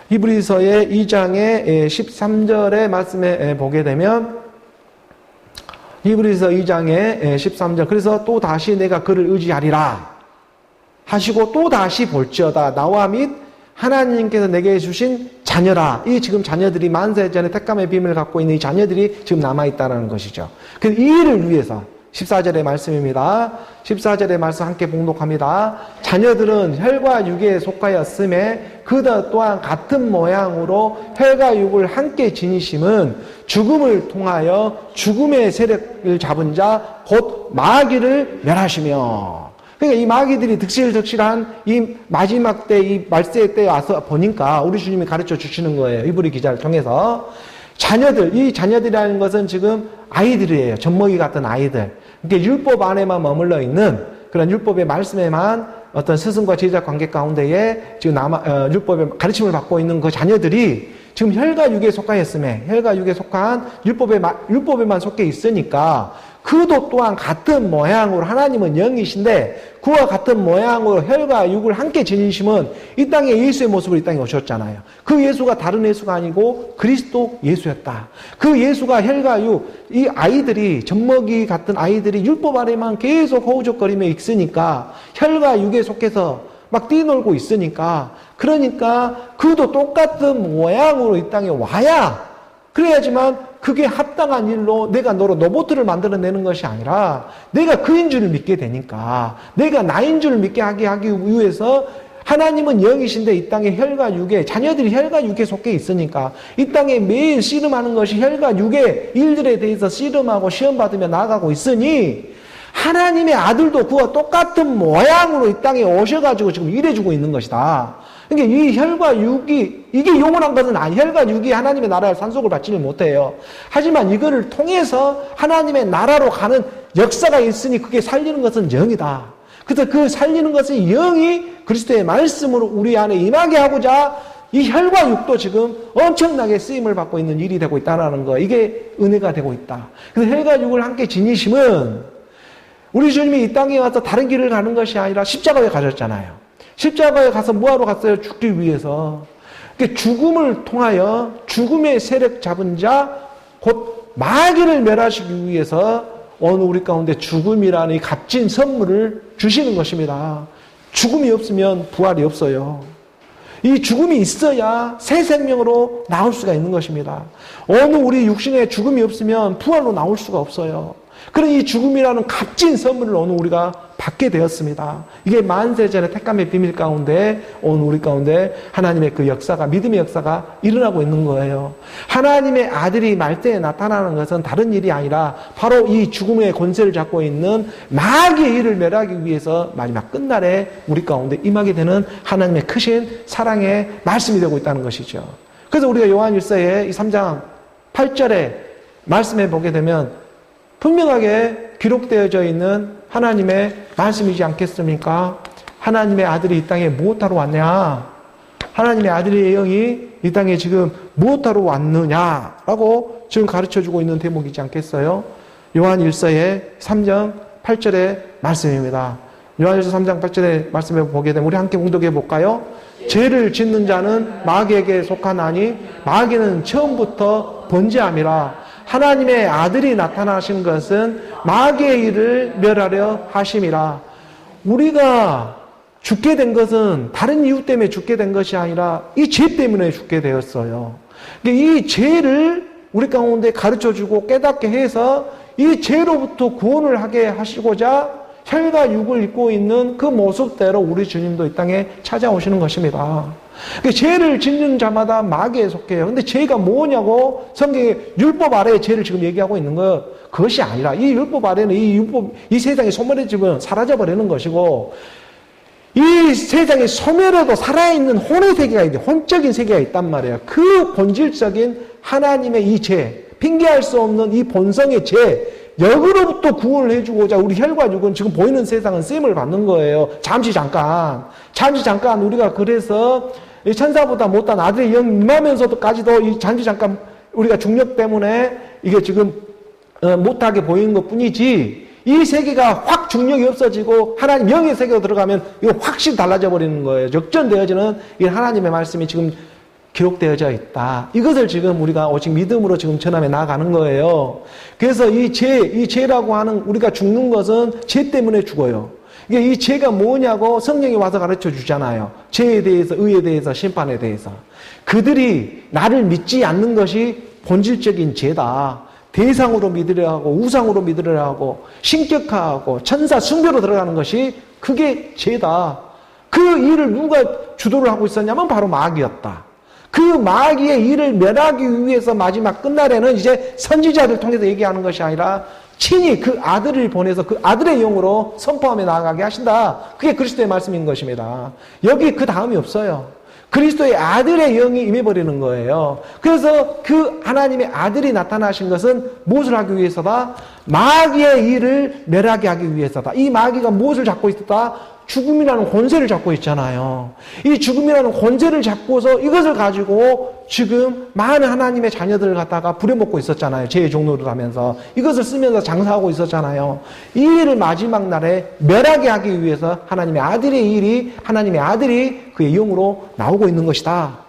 [SPEAKER 1] 히브리서의 2장의 13절의 말씀에 보게 되면 히브리서 2장의 13절. 그래서 또 다시 내가 그를 의지하리라 하시고 또 다시 볼지어다 나와 및 하나님께서 내게 주신 자녀라. 이 지금 자녀들이 만세 전에 택감의 빔을 갖고 있는 이 자녀들이 지금 남아있다는 것이죠. 그래서 이 일을 위해서 14절의 말씀입니다. 14절의 말씀 함께 봉독합니다. 자녀들은 혈과 육에 속하였음에 그들 또한 같은 모양으로 혈과 육을 함께 지니심은 죽음을 통하여 죽음의 세력을 잡은 자 곧 마귀를 멸하시며. 그러니까 이 마귀들이 득실득실한 이 마지막 때, 이 말세 때 와서 보니까 우리 주님이 가르쳐 주시는 거예요. 히브리 기자를 통해서. 자녀들, 이 자녀들이라는 것은 지금 아이들이에요. 젖먹이 같은 아이들. 그러니까 율법 안에만 머물러 있는 그런 율법의 말씀에만 어떤 스승과 제자 관계 가운데에 지금 율법의 가르침을 받고 있는 그 자녀들이 지금 혈과 육에 속하였음에, 혈과 육에 속한 율법에만 속해 있으니까 그도 또한 같은 모양으로, 하나님은 영이신데 그와 같은 모양으로 혈과 육을 함께 지니심은 이 땅에 예수의 모습으로 이 땅에 오셨잖아요. 그 예수가 다른 예수가 아니고 그리스도 예수였다. 그 예수가 혈과 육, 이 아이들이, 젖먹이 같은 아이들이 율법 아래만 계속 허우적거리며 있으니까 혈과 육에 속해서 막 뛰놀고 있으니까, 그러니까 그도 똑같은 모양으로 이 땅에 와야, 그래야지만 그게 합당한 일로 내가 너로 로봇을 만들어내는 것이 아니라 내가 그인 줄 믿게 되니까, 내가 나인 줄 믿게 하기 위해서 하나님은 영이신데 이 땅에 혈과 육에, 자녀들이 혈과 육에 속해 있으니까 이 땅에 매일 씨름하는 것이 혈과 육의 일들에 대해서 씨름하고 시험받으며 나아가고 있으니 하나님의 아들도 그와 똑같은 모양으로 이 땅에 오셔가지고 지금 일해주고 있는 것이다. 그러니까 이 혈과 육이, 이게 영원한 것은 아니에요. 혈과 육이 하나님의 나라의 산속을 받지는 못해요. 하지만 이거를 통해서 하나님의 나라로 가는 역사가 있으니 그게 살리는 것은 영이다. 그래서 그 살리는 것은 영이 그리스도의 말씀으로 우리 안에 임하게 하고자 이 혈과 육도 지금 엄청나게 쓰임을 받고 있는 일이 되고 있다는 거. 이게 은혜가 되고 있다. 그래서 혈과 육을 함께 지니심은 우리 주님이 이 땅에 와서 다른 길을 가는 것이 아니라 십자가에 가셨잖아요. 십자가에 가서 뭐하러 갔어요? 죽기 위해서. 그러니까 죽음을 통하여 죽음의 세력 잡은 자, 곧 마귀를 멸하시기 위해서 오늘 우리 가운데 죽음이라는 이 값진 선물을 주시는 것입니다. 죽음이 없으면 부활이 없어요. 이 죽음이 있어야 새 생명으로 나올 수가 있는 것입니다. 오늘 우리 육신에 죽음이 없으면 부활로 나올 수가 없어요. 그런 이 죽음이라는 값진 선물을 오늘 우리가 받게 되었습니다. 이게 만세전의 택감의 비밀 가운데 오늘 우리 가운데 하나님의 그 역사가, 믿음의 역사가 일어나고 있는 거예요. 하나님의 아들이 말대에 나타나는 것은 다른 일이 아니라 바로 이 죽음의 권세를 잡고 있는 마귀의 일을 멸하기 위해서 마지막 끝날에 우리 가운데 임하게 되는 하나님의 크신 사랑의 말씀이 되고 있다는 것이죠. 그래서 우리가 요한일서의 이 3장 8절에 말씀해 보게 되면 분명하게 기록되어져 있는 하나님의 말씀이지 않겠습니까? 하나님의 아들이 이 땅에 무엇하러 왔냐? 하나님의 아들의 영이 이 땅에 지금 무엇하러 왔느냐라고 지금 가르쳐주고 있는 대목이지 않겠어요? 요한 1서의 3장 8절의 말씀입니다. 요한 1서 3장 8절의 말씀을 보게 되면 우리 함께 봉독해 볼까요? 죄를 짓는 자는 마귀에게 속하나니 마귀는 처음부터 번제함이라. 하나님의 아들이 나타나신 것은 마귀의 일을 멸하려 하심이라. 우리가 죽게 된 것은 다른 이유 때문에 죽게 된 것이 아니라 이 죄 때문에 죽게 되었어요. 이 죄를 우리 가운데 가르쳐주고 깨닫게 해서 이 죄로부터 구원을 하게 하시고자 혈과 육을 입고 있는 그 모습대로 우리 주님도 이 땅에 찾아오시는 것입니다. 죄를 짓는 자마다 마귀에 속해요. 근데 죄가 뭐냐고 성경에 율법 아래에 죄를 지금 얘기하고 있는 거 그것이 아니라 이 율법 아래는 이 세상의 소멸의 집은 사라져버리는 것이고 이 세상에 소멸해도 살아있는 혼의 세계가 있는데 혼적인 세계가 있단 말이에요. 그 본질적인 하나님의 이 죄, 핑계할 수 없는 이 본성의 죄, 여기로부터 구원을 해주고자 우리 혈과 육은 지금 보이는 세상은 쓰임을 받는 거예요. 잠시 잠깐 우리가 그래서 이 천사보다 못한 아들의 영 임하면서도까지도 이 잠시 잠깐 우리가 중력 때문에 이게 지금 못하게 보이는 것 뿐이지 이 세계가 확 중력이 없어지고 하나님 영의 세계로 들어가면 이거 확실히 달라져 버리는 거예요. 역전되어지는 이 하나님의 말씀이 지금 기록되어져 있다. 이것을 지금 우리가 오직 믿음으로 지금 전함에 나아가는 거예요. 그래서 이 죄라고 하는 우리가 죽는 것은 죄 때문에 죽어요. 이게 이 죄가 뭐냐고 성령이 와서 가르쳐 주잖아요. 죄에 대해서, 의에 대해서, 심판에 대해서. 그들이 나를 믿지 않는 것이 본질적인 죄다. 대상으로 믿으려 하고 우상으로 믿으려 하고 신격화하고 천사 숭배로 들어가는 것이 그게 죄다. 그 일을 누가 주도를 하고 있었냐면 바로 마귀였다. 그 마귀의 일을 멸하기 위해서 마지막 끝날에는 이제 선지자를 통해서 얘기하는 것이 아니라 친히 그 아들을 보내서 그 아들의 영으로 선포하며 나아가게 하신다. 그게 그리스도의 말씀인 것입니다. 여기 그 다음이 없어요. 그리스도의 아들의 영이 임해버리는 거예요. 그래서 그 하나님의 아들이 나타나신 것은 무엇을 하기 위해서다? 마귀의 일을 멸하게 하기 위해서다. 이 마귀가 무엇을 잡고 있었다? 죽음이라는 권세를 잡고 있잖아요. 이 죽음이라는 권세를 잡고서 이것을 가지고 지금 많은 하나님의 자녀들을 갖다가 부려먹고 있었잖아요. 죄의 종로를 하면서 이것을 쓰면서 장사하고 있었잖아요. 이 일을 마지막 날에 멸하게 하기 위해서 하나님의 아들이 그의 영으로 나오고 있는 것이다.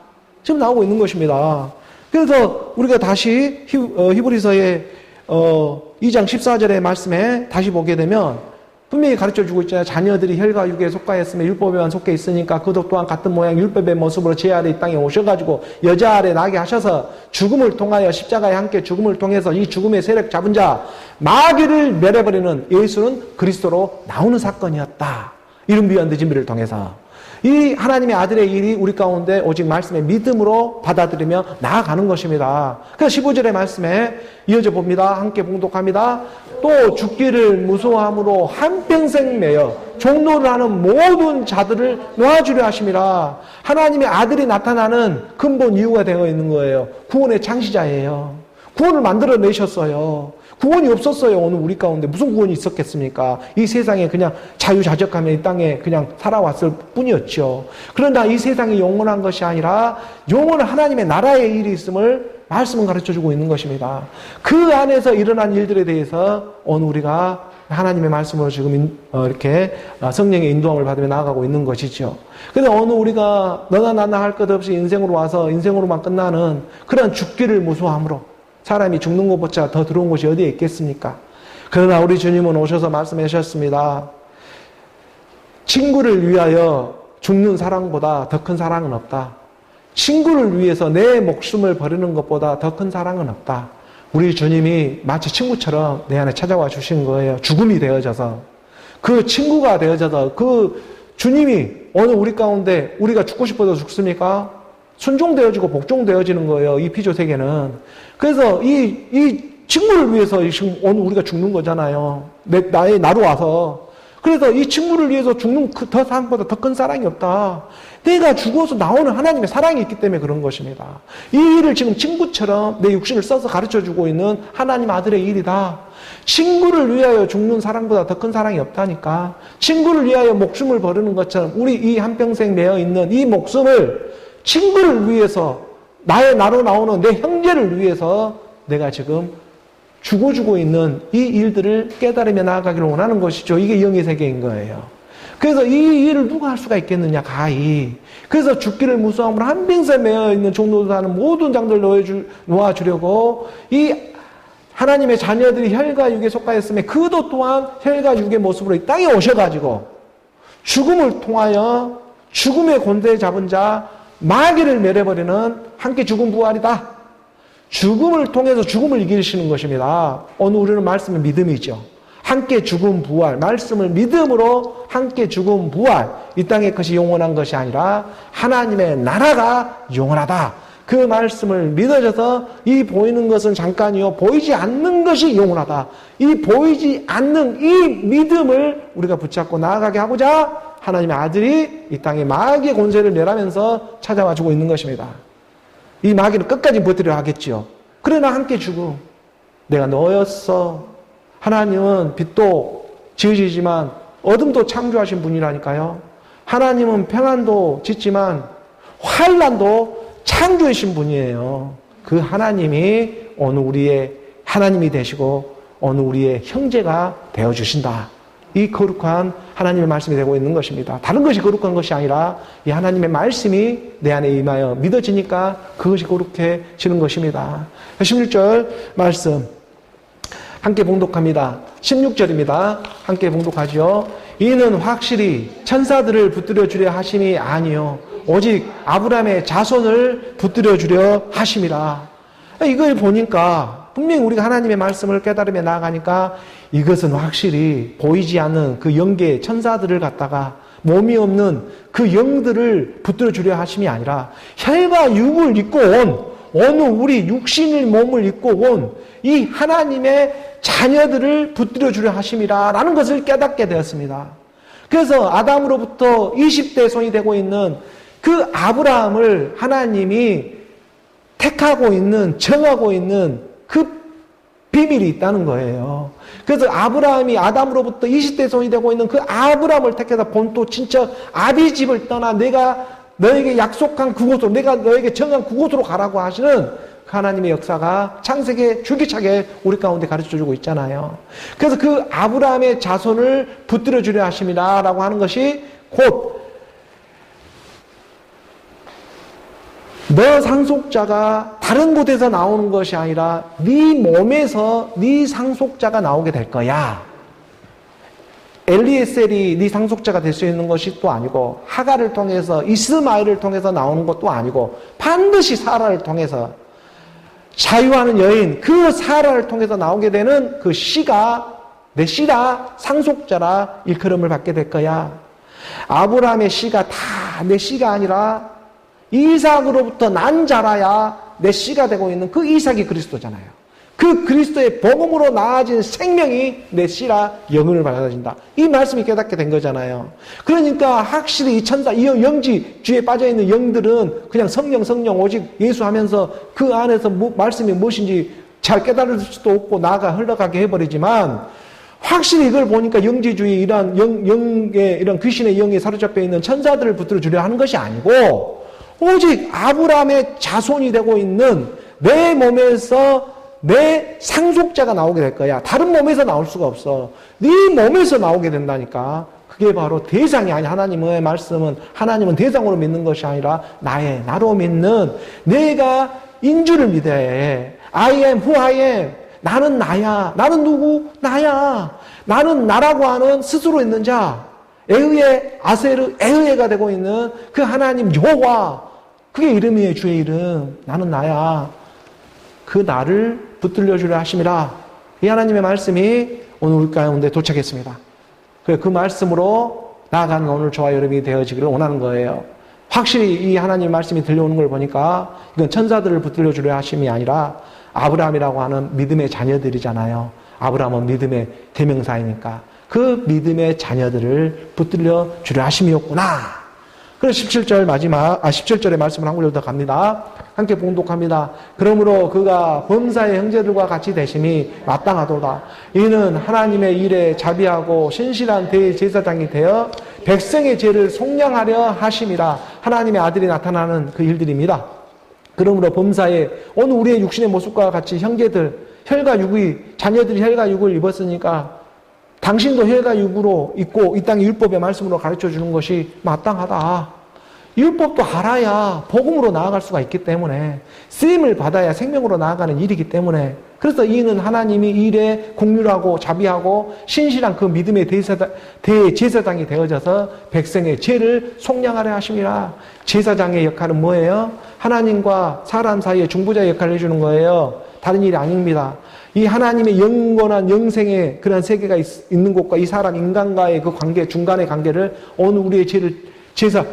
[SPEAKER 1] 지금 나오고 있는 것입니다. 그래서 우리가 다시 히브리서의 2장 14절의 말씀에 다시 보게 되면 분명히 가르쳐주고 있잖아요. 자녀들이 혈과 육에 속하였으며 율법에만 속해 있으니까 그도 또한 같은 모양 율법의 모습으로 제 아래 이 땅에 오셔가지고 여자 아래 나게 하셔서 죽음을 통하여 십자가에 함께 죽음을 통해서 이 죽음의 세력 잡은 자 마귀를 멸해버리는 예수는 그리스도로 나오는 사건이었다. 이른 비유한 늦은비를 통해서 이 하나님의 아들의 일이 우리 가운데 오직 말씀의 믿음으로 받아들이며 나아가는 것입니다. 그래서 15절의 말씀에 이어져 봅니다. 함께 봉독합니다. 또 죽기를 무서워함으로 한평생 매여 종노를 하는 모든 자들을 놓아주려 하심이라. 하나님의 아들이 나타나는 근본 이유가 되어 있는 거예요. 구원의 창시자예요. 구원을 만들어내셨어요. 구원이 없었어요. 오늘 우리 가운데 무슨 구원이 있었겠습니까? 이 세상에 그냥 자유자적하며 이 땅에 그냥 살아왔을 뿐이었죠. 그러나 이 세상이 영원한 것이 아니라 영원한 하나님의 나라의 일이 있음을 말씀은 가르쳐주고 있는 것입니다. 그 안에서 일어난 일들에 대해서 오늘 우리가 하나님의 말씀으로 지금 이렇게 성령의 인도함을 받으며 나아가고 있는 것이죠. 그런데 오늘 우리가 너나 나나 할 것 없이 인생으로 와서 인생으로만 끝나는 그런 죽기를 무서워함으로 사람이 죽는 것보다 더 더러운 곳이 어디에 있겠습니까? 그러나 우리 주님은 오셔서 말씀하셨습니다. 친구를 위하여 죽는 사랑보다 더 큰 사랑은 없다. 친구를 위해서 내 목숨을 버리는 것보다 더 큰 사랑은 없다. 우리 주님이 마치 친구처럼 내 안에 찾아와 주신 거예요. 죽음이 되어져서. 그 친구가 되어져서 그 주님이 오늘 우리 가운데 우리가 죽고 싶어서 죽습니까? 순종되어지고 복종되어지는 거예요. 이 피조세계는. 그래서 이 친구를 위해서 지금 오늘 우리가 죽는 거잖아요. 나로 와서. 그래서 이 친구를 위해서 죽는 더 사랑보다 더 큰 사랑이 없다. 내가 죽어서 나오는 하나님의 사랑이 있기 때문에 그런 것입니다. 이 일을 지금 친구처럼 내 육신을 써서 가르쳐주고 있는 하나님 아들의 일이다. 친구를 위하여 죽는 사랑보다 더 큰 사랑이 없다니까. 친구를 위하여 목숨을 버리는 것처럼 우리 이 한평생 매어 있는 이 목숨을 친구를 위해서 나로 나오는 내 형제를 위해서 내가 지금 죽어주고 있는 이 일들을 깨달으며 나아가기를 원하는 것이죠. 이게 영의 세계인 거예요. 그래서 이 일을 누가 할 수가 있겠느냐, 가히. 그래서 죽기를 무서워함으로 한평생 매어 있는 종로사는 모든 장들 놓아주려고 이 하나님의 자녀들이 혈과 육에 속하였으며 그도 또한 혈과 육의 모습으로 이 땅에 오셔가지고 죽음을 통하여 죽음의 권세에 잡은 자 마귀를 멸해버리는 함께 죽음 부활이다. 죽음을 통해서 죽음을 이기시는 것입니다. 오늘 우리는 말씀의 믿음이죠. 함께 죽음 부활, 말씀을 믿음으로 함께 죽음 부활, 이 땅의 것이 영원한 것이 아니라 하나님의 나라가 영원하다. 그 말씀을 믿어져서 이 보이는 것은 잠깐이요, 보이지 않는 것이 영원하다. 이 보이지 않는 이 믿음을 우리가 붙잡고 나아가게 하고자 하나님의 아들이 이 땅에 마귀의 권세를 멸하면서 찾아와 주고 있는 것입니다. 이 마귀는 끝까지 버티려 하겠지요. 그러나 함께 죽음. 내가 너였어. 하나님은 빛도 지으시지만 어둠도 창조하신 분이라니까요. 하나님은 평안도 짓지만 환난도 창조하신 분이에요. 그 하나님이 어느 우리의 하나님이 되시고 어느 우리의 형제가 되어주신다. 이 거룩한 하나님의 말씀이 되고 있는 것입니다. 다른 것이 거룩한 것이 아니라 이 하나님의 말씀이 내 안에 임하여 믿어지니까 그것이 거룩해지는 것입니다. 16절 말씀 함께 봉독합니다. 16절입니다. 함께 봉독하지요. 이는 확실히 천사들을 붙들어 주려 하심이 아니요 오직 아브라함의 자손을 붙들어 주려 하심이라. 이걸 보니까 분명히 우리가 하나님의 말씀을 깨달으며 나아가니까 이것은 확실히 보이지 않는 그 영계의 천사들을 갖다가 몸이 없는 그 영들을 붙들어 주려 하심이 아니라 혈과 육을 입고 온 어느 우리 육신의 몸을 입고 온 이 하나님의 자녀들을 붙들어 주려 하심이라 라는 것을 깨닫게 되었습니다. 그래서 아담으로부터 20대 손이 되고 있는 그 아브라함을 하나님이 택하고 있는, 정하고 있는 그 비밀이 있다는 거예요. 그래서 아브라함이 아담으로부터 20대 손이 되고 있는 그 아브라함을 택해서 본토 친척 아비집을 떠나 내가 너에게 약속한 그곳으로, 내가 너에게 정한 그곳으로 가라고 하시는 하나님의 역사가 창세기에 줄기차게 우리 가운데 가르쳐주고 있잖아요. 그래서 그 아브라함의 자손을 붙들어 주려 하심이라 라고 하는 것이 곧 너 상속자가 다른 곳에서 나오는 것이 아니라 네 몸에서 네 상속자가 나오게 될 거야. 엘리에셀이 네 상속자가 될 수 있는 것이 또 아니고 하갈을 통해서 이스마엘을 통해서 나오는 것도 아니고 반드시 사라를 통해서 자유하는 여인 그 사라를 통해서 나오게 되는 그 씨가 내 씨라 상속자라 일컬음을 받게 될 거야. 아브라함의 씨가 다 내 씨가 아니라 이삭으로부터 난 자라야 내 씨가 되고 있는 그 이삭이 그리스도잖아요. 그 그리스도의 복음으로 나아진 생명이 내 씨라 영을 받아진다. 이 말씀이 깨닫게 된 거잖아요. 그러니까 확실히 이 천사, 이 영지주에 빠져있는 영들은 그냥 성령 오직 예수 하면서 그 안에서 말씀이 무엇인지 잘 깨달을 수도 없고 나아가 흘러가게 해버리지만 확실히 이걸 보니까 영지주의 이런 영의 이런 귀신의 영에 사로잡혀 있는 천사들을 붙들어 주려 하는 것이 아니고 오직 아브라함의 자손이 되고 있는 내 몸에서 내 상속자가 나오게 될 거야. 다른 몸에서 나올 수가 없어. 네 몸에서 나오게 된다니까. 그게 바로 대상이 아니야. 하나님의 말씀은 하나님은 대상으로 믿는 것이 아니라 나로 믿는 내가 인주를 믿어야 해. I am who I am. 나는 나야. 나는 누구? 나야. 나는 나라고 하는 스스로 있는 자. 에흐의 아세르 에흐에가 되고 있는 그 하나님 여호와. 그게 이름이에요. 주의 이름. 나는 나야. 그 나를 붙들려 주려 하심이라. 이 하나님의 말씀이 오늘 우리 가운데 도착했습니다. 그 말씀으로 나아가는 오늘 저와 여러분이 되어지기를 원하는 거예요. 확실히 이 하나님의 말씀이 들려오는 걸 보니까 이건 천사들을 붙들려 주려 하심이 아니라 아브라함이라고 하는 믿음의 자녀들이잖아요. 아브라함은 믿음의 대명사이니까 그 믿음의 자녀들을 붙들려 주려 하심이었구나. 그래서 17절의 말씀을 한 구절 더 갑니다. 함께 봉독합니다. 그러므로 그가 범사의 형제들과 같이 되심이 마땅하도다. 이는 하나님의 일에 자비하고 신실한 대제사장이 되어 백성의 죄를 속량하려 하심이라. 하나님의 아들이 나타나는 그 일들입니다. 그러므로 범사에 어느 우리의 육신의 모습과 같이 형제들, 혈과 육이 자녀들이 혈과 육을 입었으니까 당신도 혈과 육으로 있고 이 땅의 율법의 말씀으로 가르쳐주는 것이 마땅하다. 율법도 알아야 복음으로 나아갈 수가 있기 때문에 쓰임을 받아야 생명으로 나아가는 일이기 때문에 그래서 이는 하나님이 일에 긍휼하고 자비하고 신실한 그 믿음의 대제사장이 되어져서 백성의 죄를 속량하려 하심이라. 제사장의 역할은 뭐예요? 하나님과 사람 사이에 중보자의 역할을 해주는 거예요. 다른 일이 아닙니다. 이 하나님의 영원한 영생의 그런 세계가 있는 곳과 이 사람 인간과의 그 관계, 중간의 관계를 어느 우리의 제사,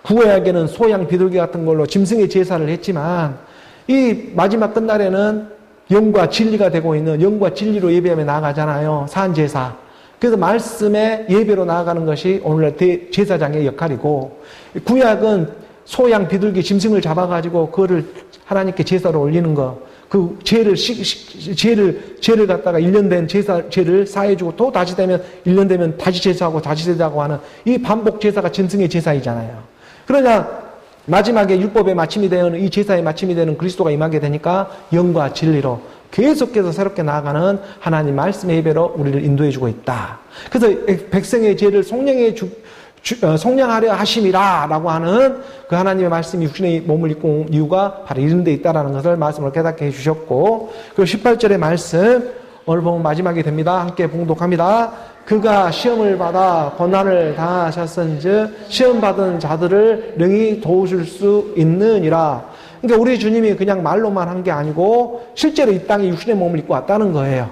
[SPEAKER 1] 구약에는 소양 비둘기 같은 걸로 짐승의 제사를 했지만 이 마지막 끝날에는 영과 진리가 되고 있는 영과 진리로 예배하며 나아가잖아요. 산제사. 그래서 말씀의 예배로 나아가는 것이 오늘날 제사장의 역할이고, 구약은 소양 비둘기 짐승을 잡아가지고 그거를 하나님께 제사로 올리는 거, 그 죄를 갖다가 1년 된 죄를 사해주고 또 다시 되면 1년 되면 다시 제사하고 다시 제사하고 하는 이 반복 제사가 짐승의 제사이잖아요. 그러나 마지막에 율법의 마침이 되는 이 제사의 마침이 되는 그리스도가 임하게 되니까 영과 진리로 계속해서 새롭게 나아가는 하나님 말씀의 예배로 우리를 인도해주고 있다. 그래서 백성의 죄를 속량하려 하심이라 라고 하는 그 하나님의 말씀이 육신의 몸을 입고 온 이유가 바로 이런 데 있다는 것을 말씀을 깨닫게 해주셨고, 그리고 18절의 말씀 오늘 보면 마지막이 됩니다. 함께 봉독합니다. 그가 시험을 받아 고난을 당하셨은즉 시험받은 자들을 능히 도우실 수 있느니라. 그러니까 우리 주님이 그냥 말로만 한 게 아니고 실제로 이 땅에 육신의 몸을 입고 왔다는 거예요.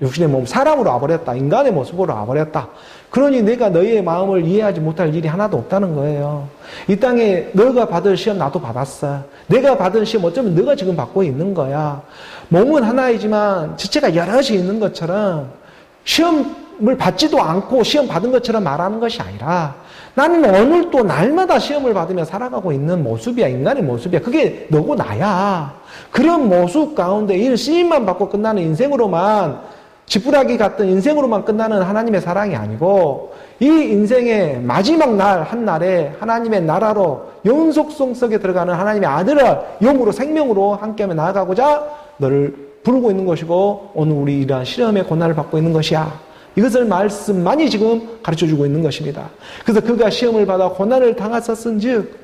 [SPEAKER 1] 육신의 몸, 사람으로 와버렸다. 인간의 모습으로 와버렸다. 그러니 내가 너희의 마음을 이해하지 못할 일이 하나도 없다는 거예요. 이 땅에 너가 받을 시험 나도 받았어. 내가 받은 시험 어쩌면 너가 지금 받고 있는 거야. 몸은 하나이지만 지체가 여럿이 있는 것처럼 시험을 받지도 않고 시험 받은 것처럼 말하는 것이 아니라 나는 오늘 또 날마다 시험을 받으며 살아가고 있는 모습이야. 인간의 모습이야. 그게 너고 나야. 그런 모습 가운데 이 쓰임만 받고 끝나는 인생으로만, 지푸라기 같은 인생으로만 끝나는 하나님의 사랑이 아니고 이 인생의 마지막 날 한날에 하나님의 나라로 영속성 속에 들어가는 하나님의 아들을 영으로 생명으로 함께하며 나아가고자 너를 부르고 있는 것이고 오늘 우리 이러한 시험의 고난을 받고 있는 것이야. 이것을 말씀만이 지금 가르쳐주고 있는 것입니다. 그래서 그가 시험을 받아 고난을 당하셨은즉,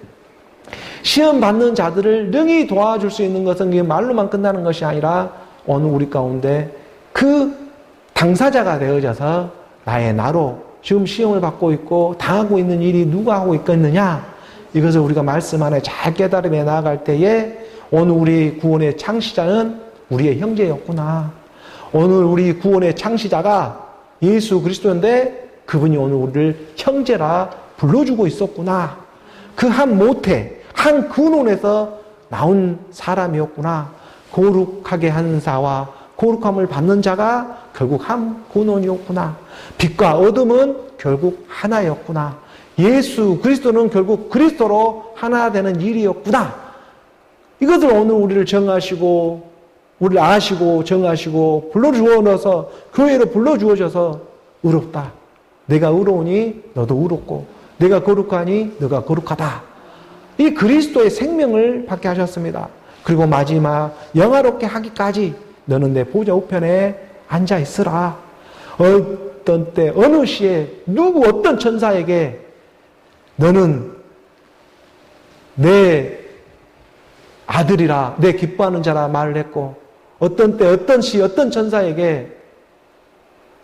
[SPEAKER 1] 시험 받는 자들을 능히 도와줄 수 있는 것은 말로만 끝나는 것이 아니라 오늘 우리 가운데 그 당사자가 되어져서 나의 나로 지금 시험을 받고 있고 당하고 있는 일이 누가 하고 있겠느냐, 이것을 우리가 말씀 안에 잘 깨달으며 나아갈 때에 오늘 우리 구원의 창시자는 우리의 형제였구나. 오늘 우리 구원의 창시자가 예수 그리스도인데 그분이 오늘 우리를 형제라 불러주고 있었구나. 그 한 모태, 한 근원에서 나온 사람이었구나. 거룩하게 한 자와 거룩함을 받는 자가 결국 한 근원이었구나. 빛과 어둠은 결국 하나였구나. 예수 그리스도는 결국 그리스도로 하나 되는 일이었구나. 이것을 오늘 우리를 정하시고 우리를 아시고 정하시고 불러주어서 교회로 불러주어져서 의롭다. 내가 의로우니 너도 의롭고 내가 거룩하니 너가 거룩하다. 이 그리스도의 생명을 받게 하셨습니다. 그리고 마지막 영화롭게 하기까지 너는 내 보좌 우편에 앉아 있으라. 어떤 때 어느 시에 누구 어떤 천사에게 너는 내 아들이라 내 기뻐하는 자라 말을 했고, 어떤 때 어떤 시 어떤 천사에게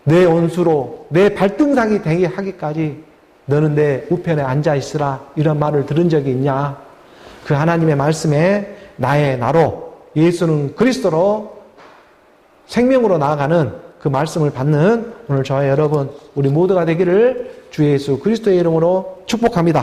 [SPEAKER 1] 내 원수로 내 발등상이 되게 하기까지 너는 내 우편에 앉아 있으라, 이런 말을 들은 적이 있냐? 그 하나님의 말씀에 나의 나로 예수는 그리스도로 생명으로 나아가는 그 말씀을 받는 오늘 저와 여러분 우리 모두가 되기를 주 예수 그리스도의 이름으로 축복합니다.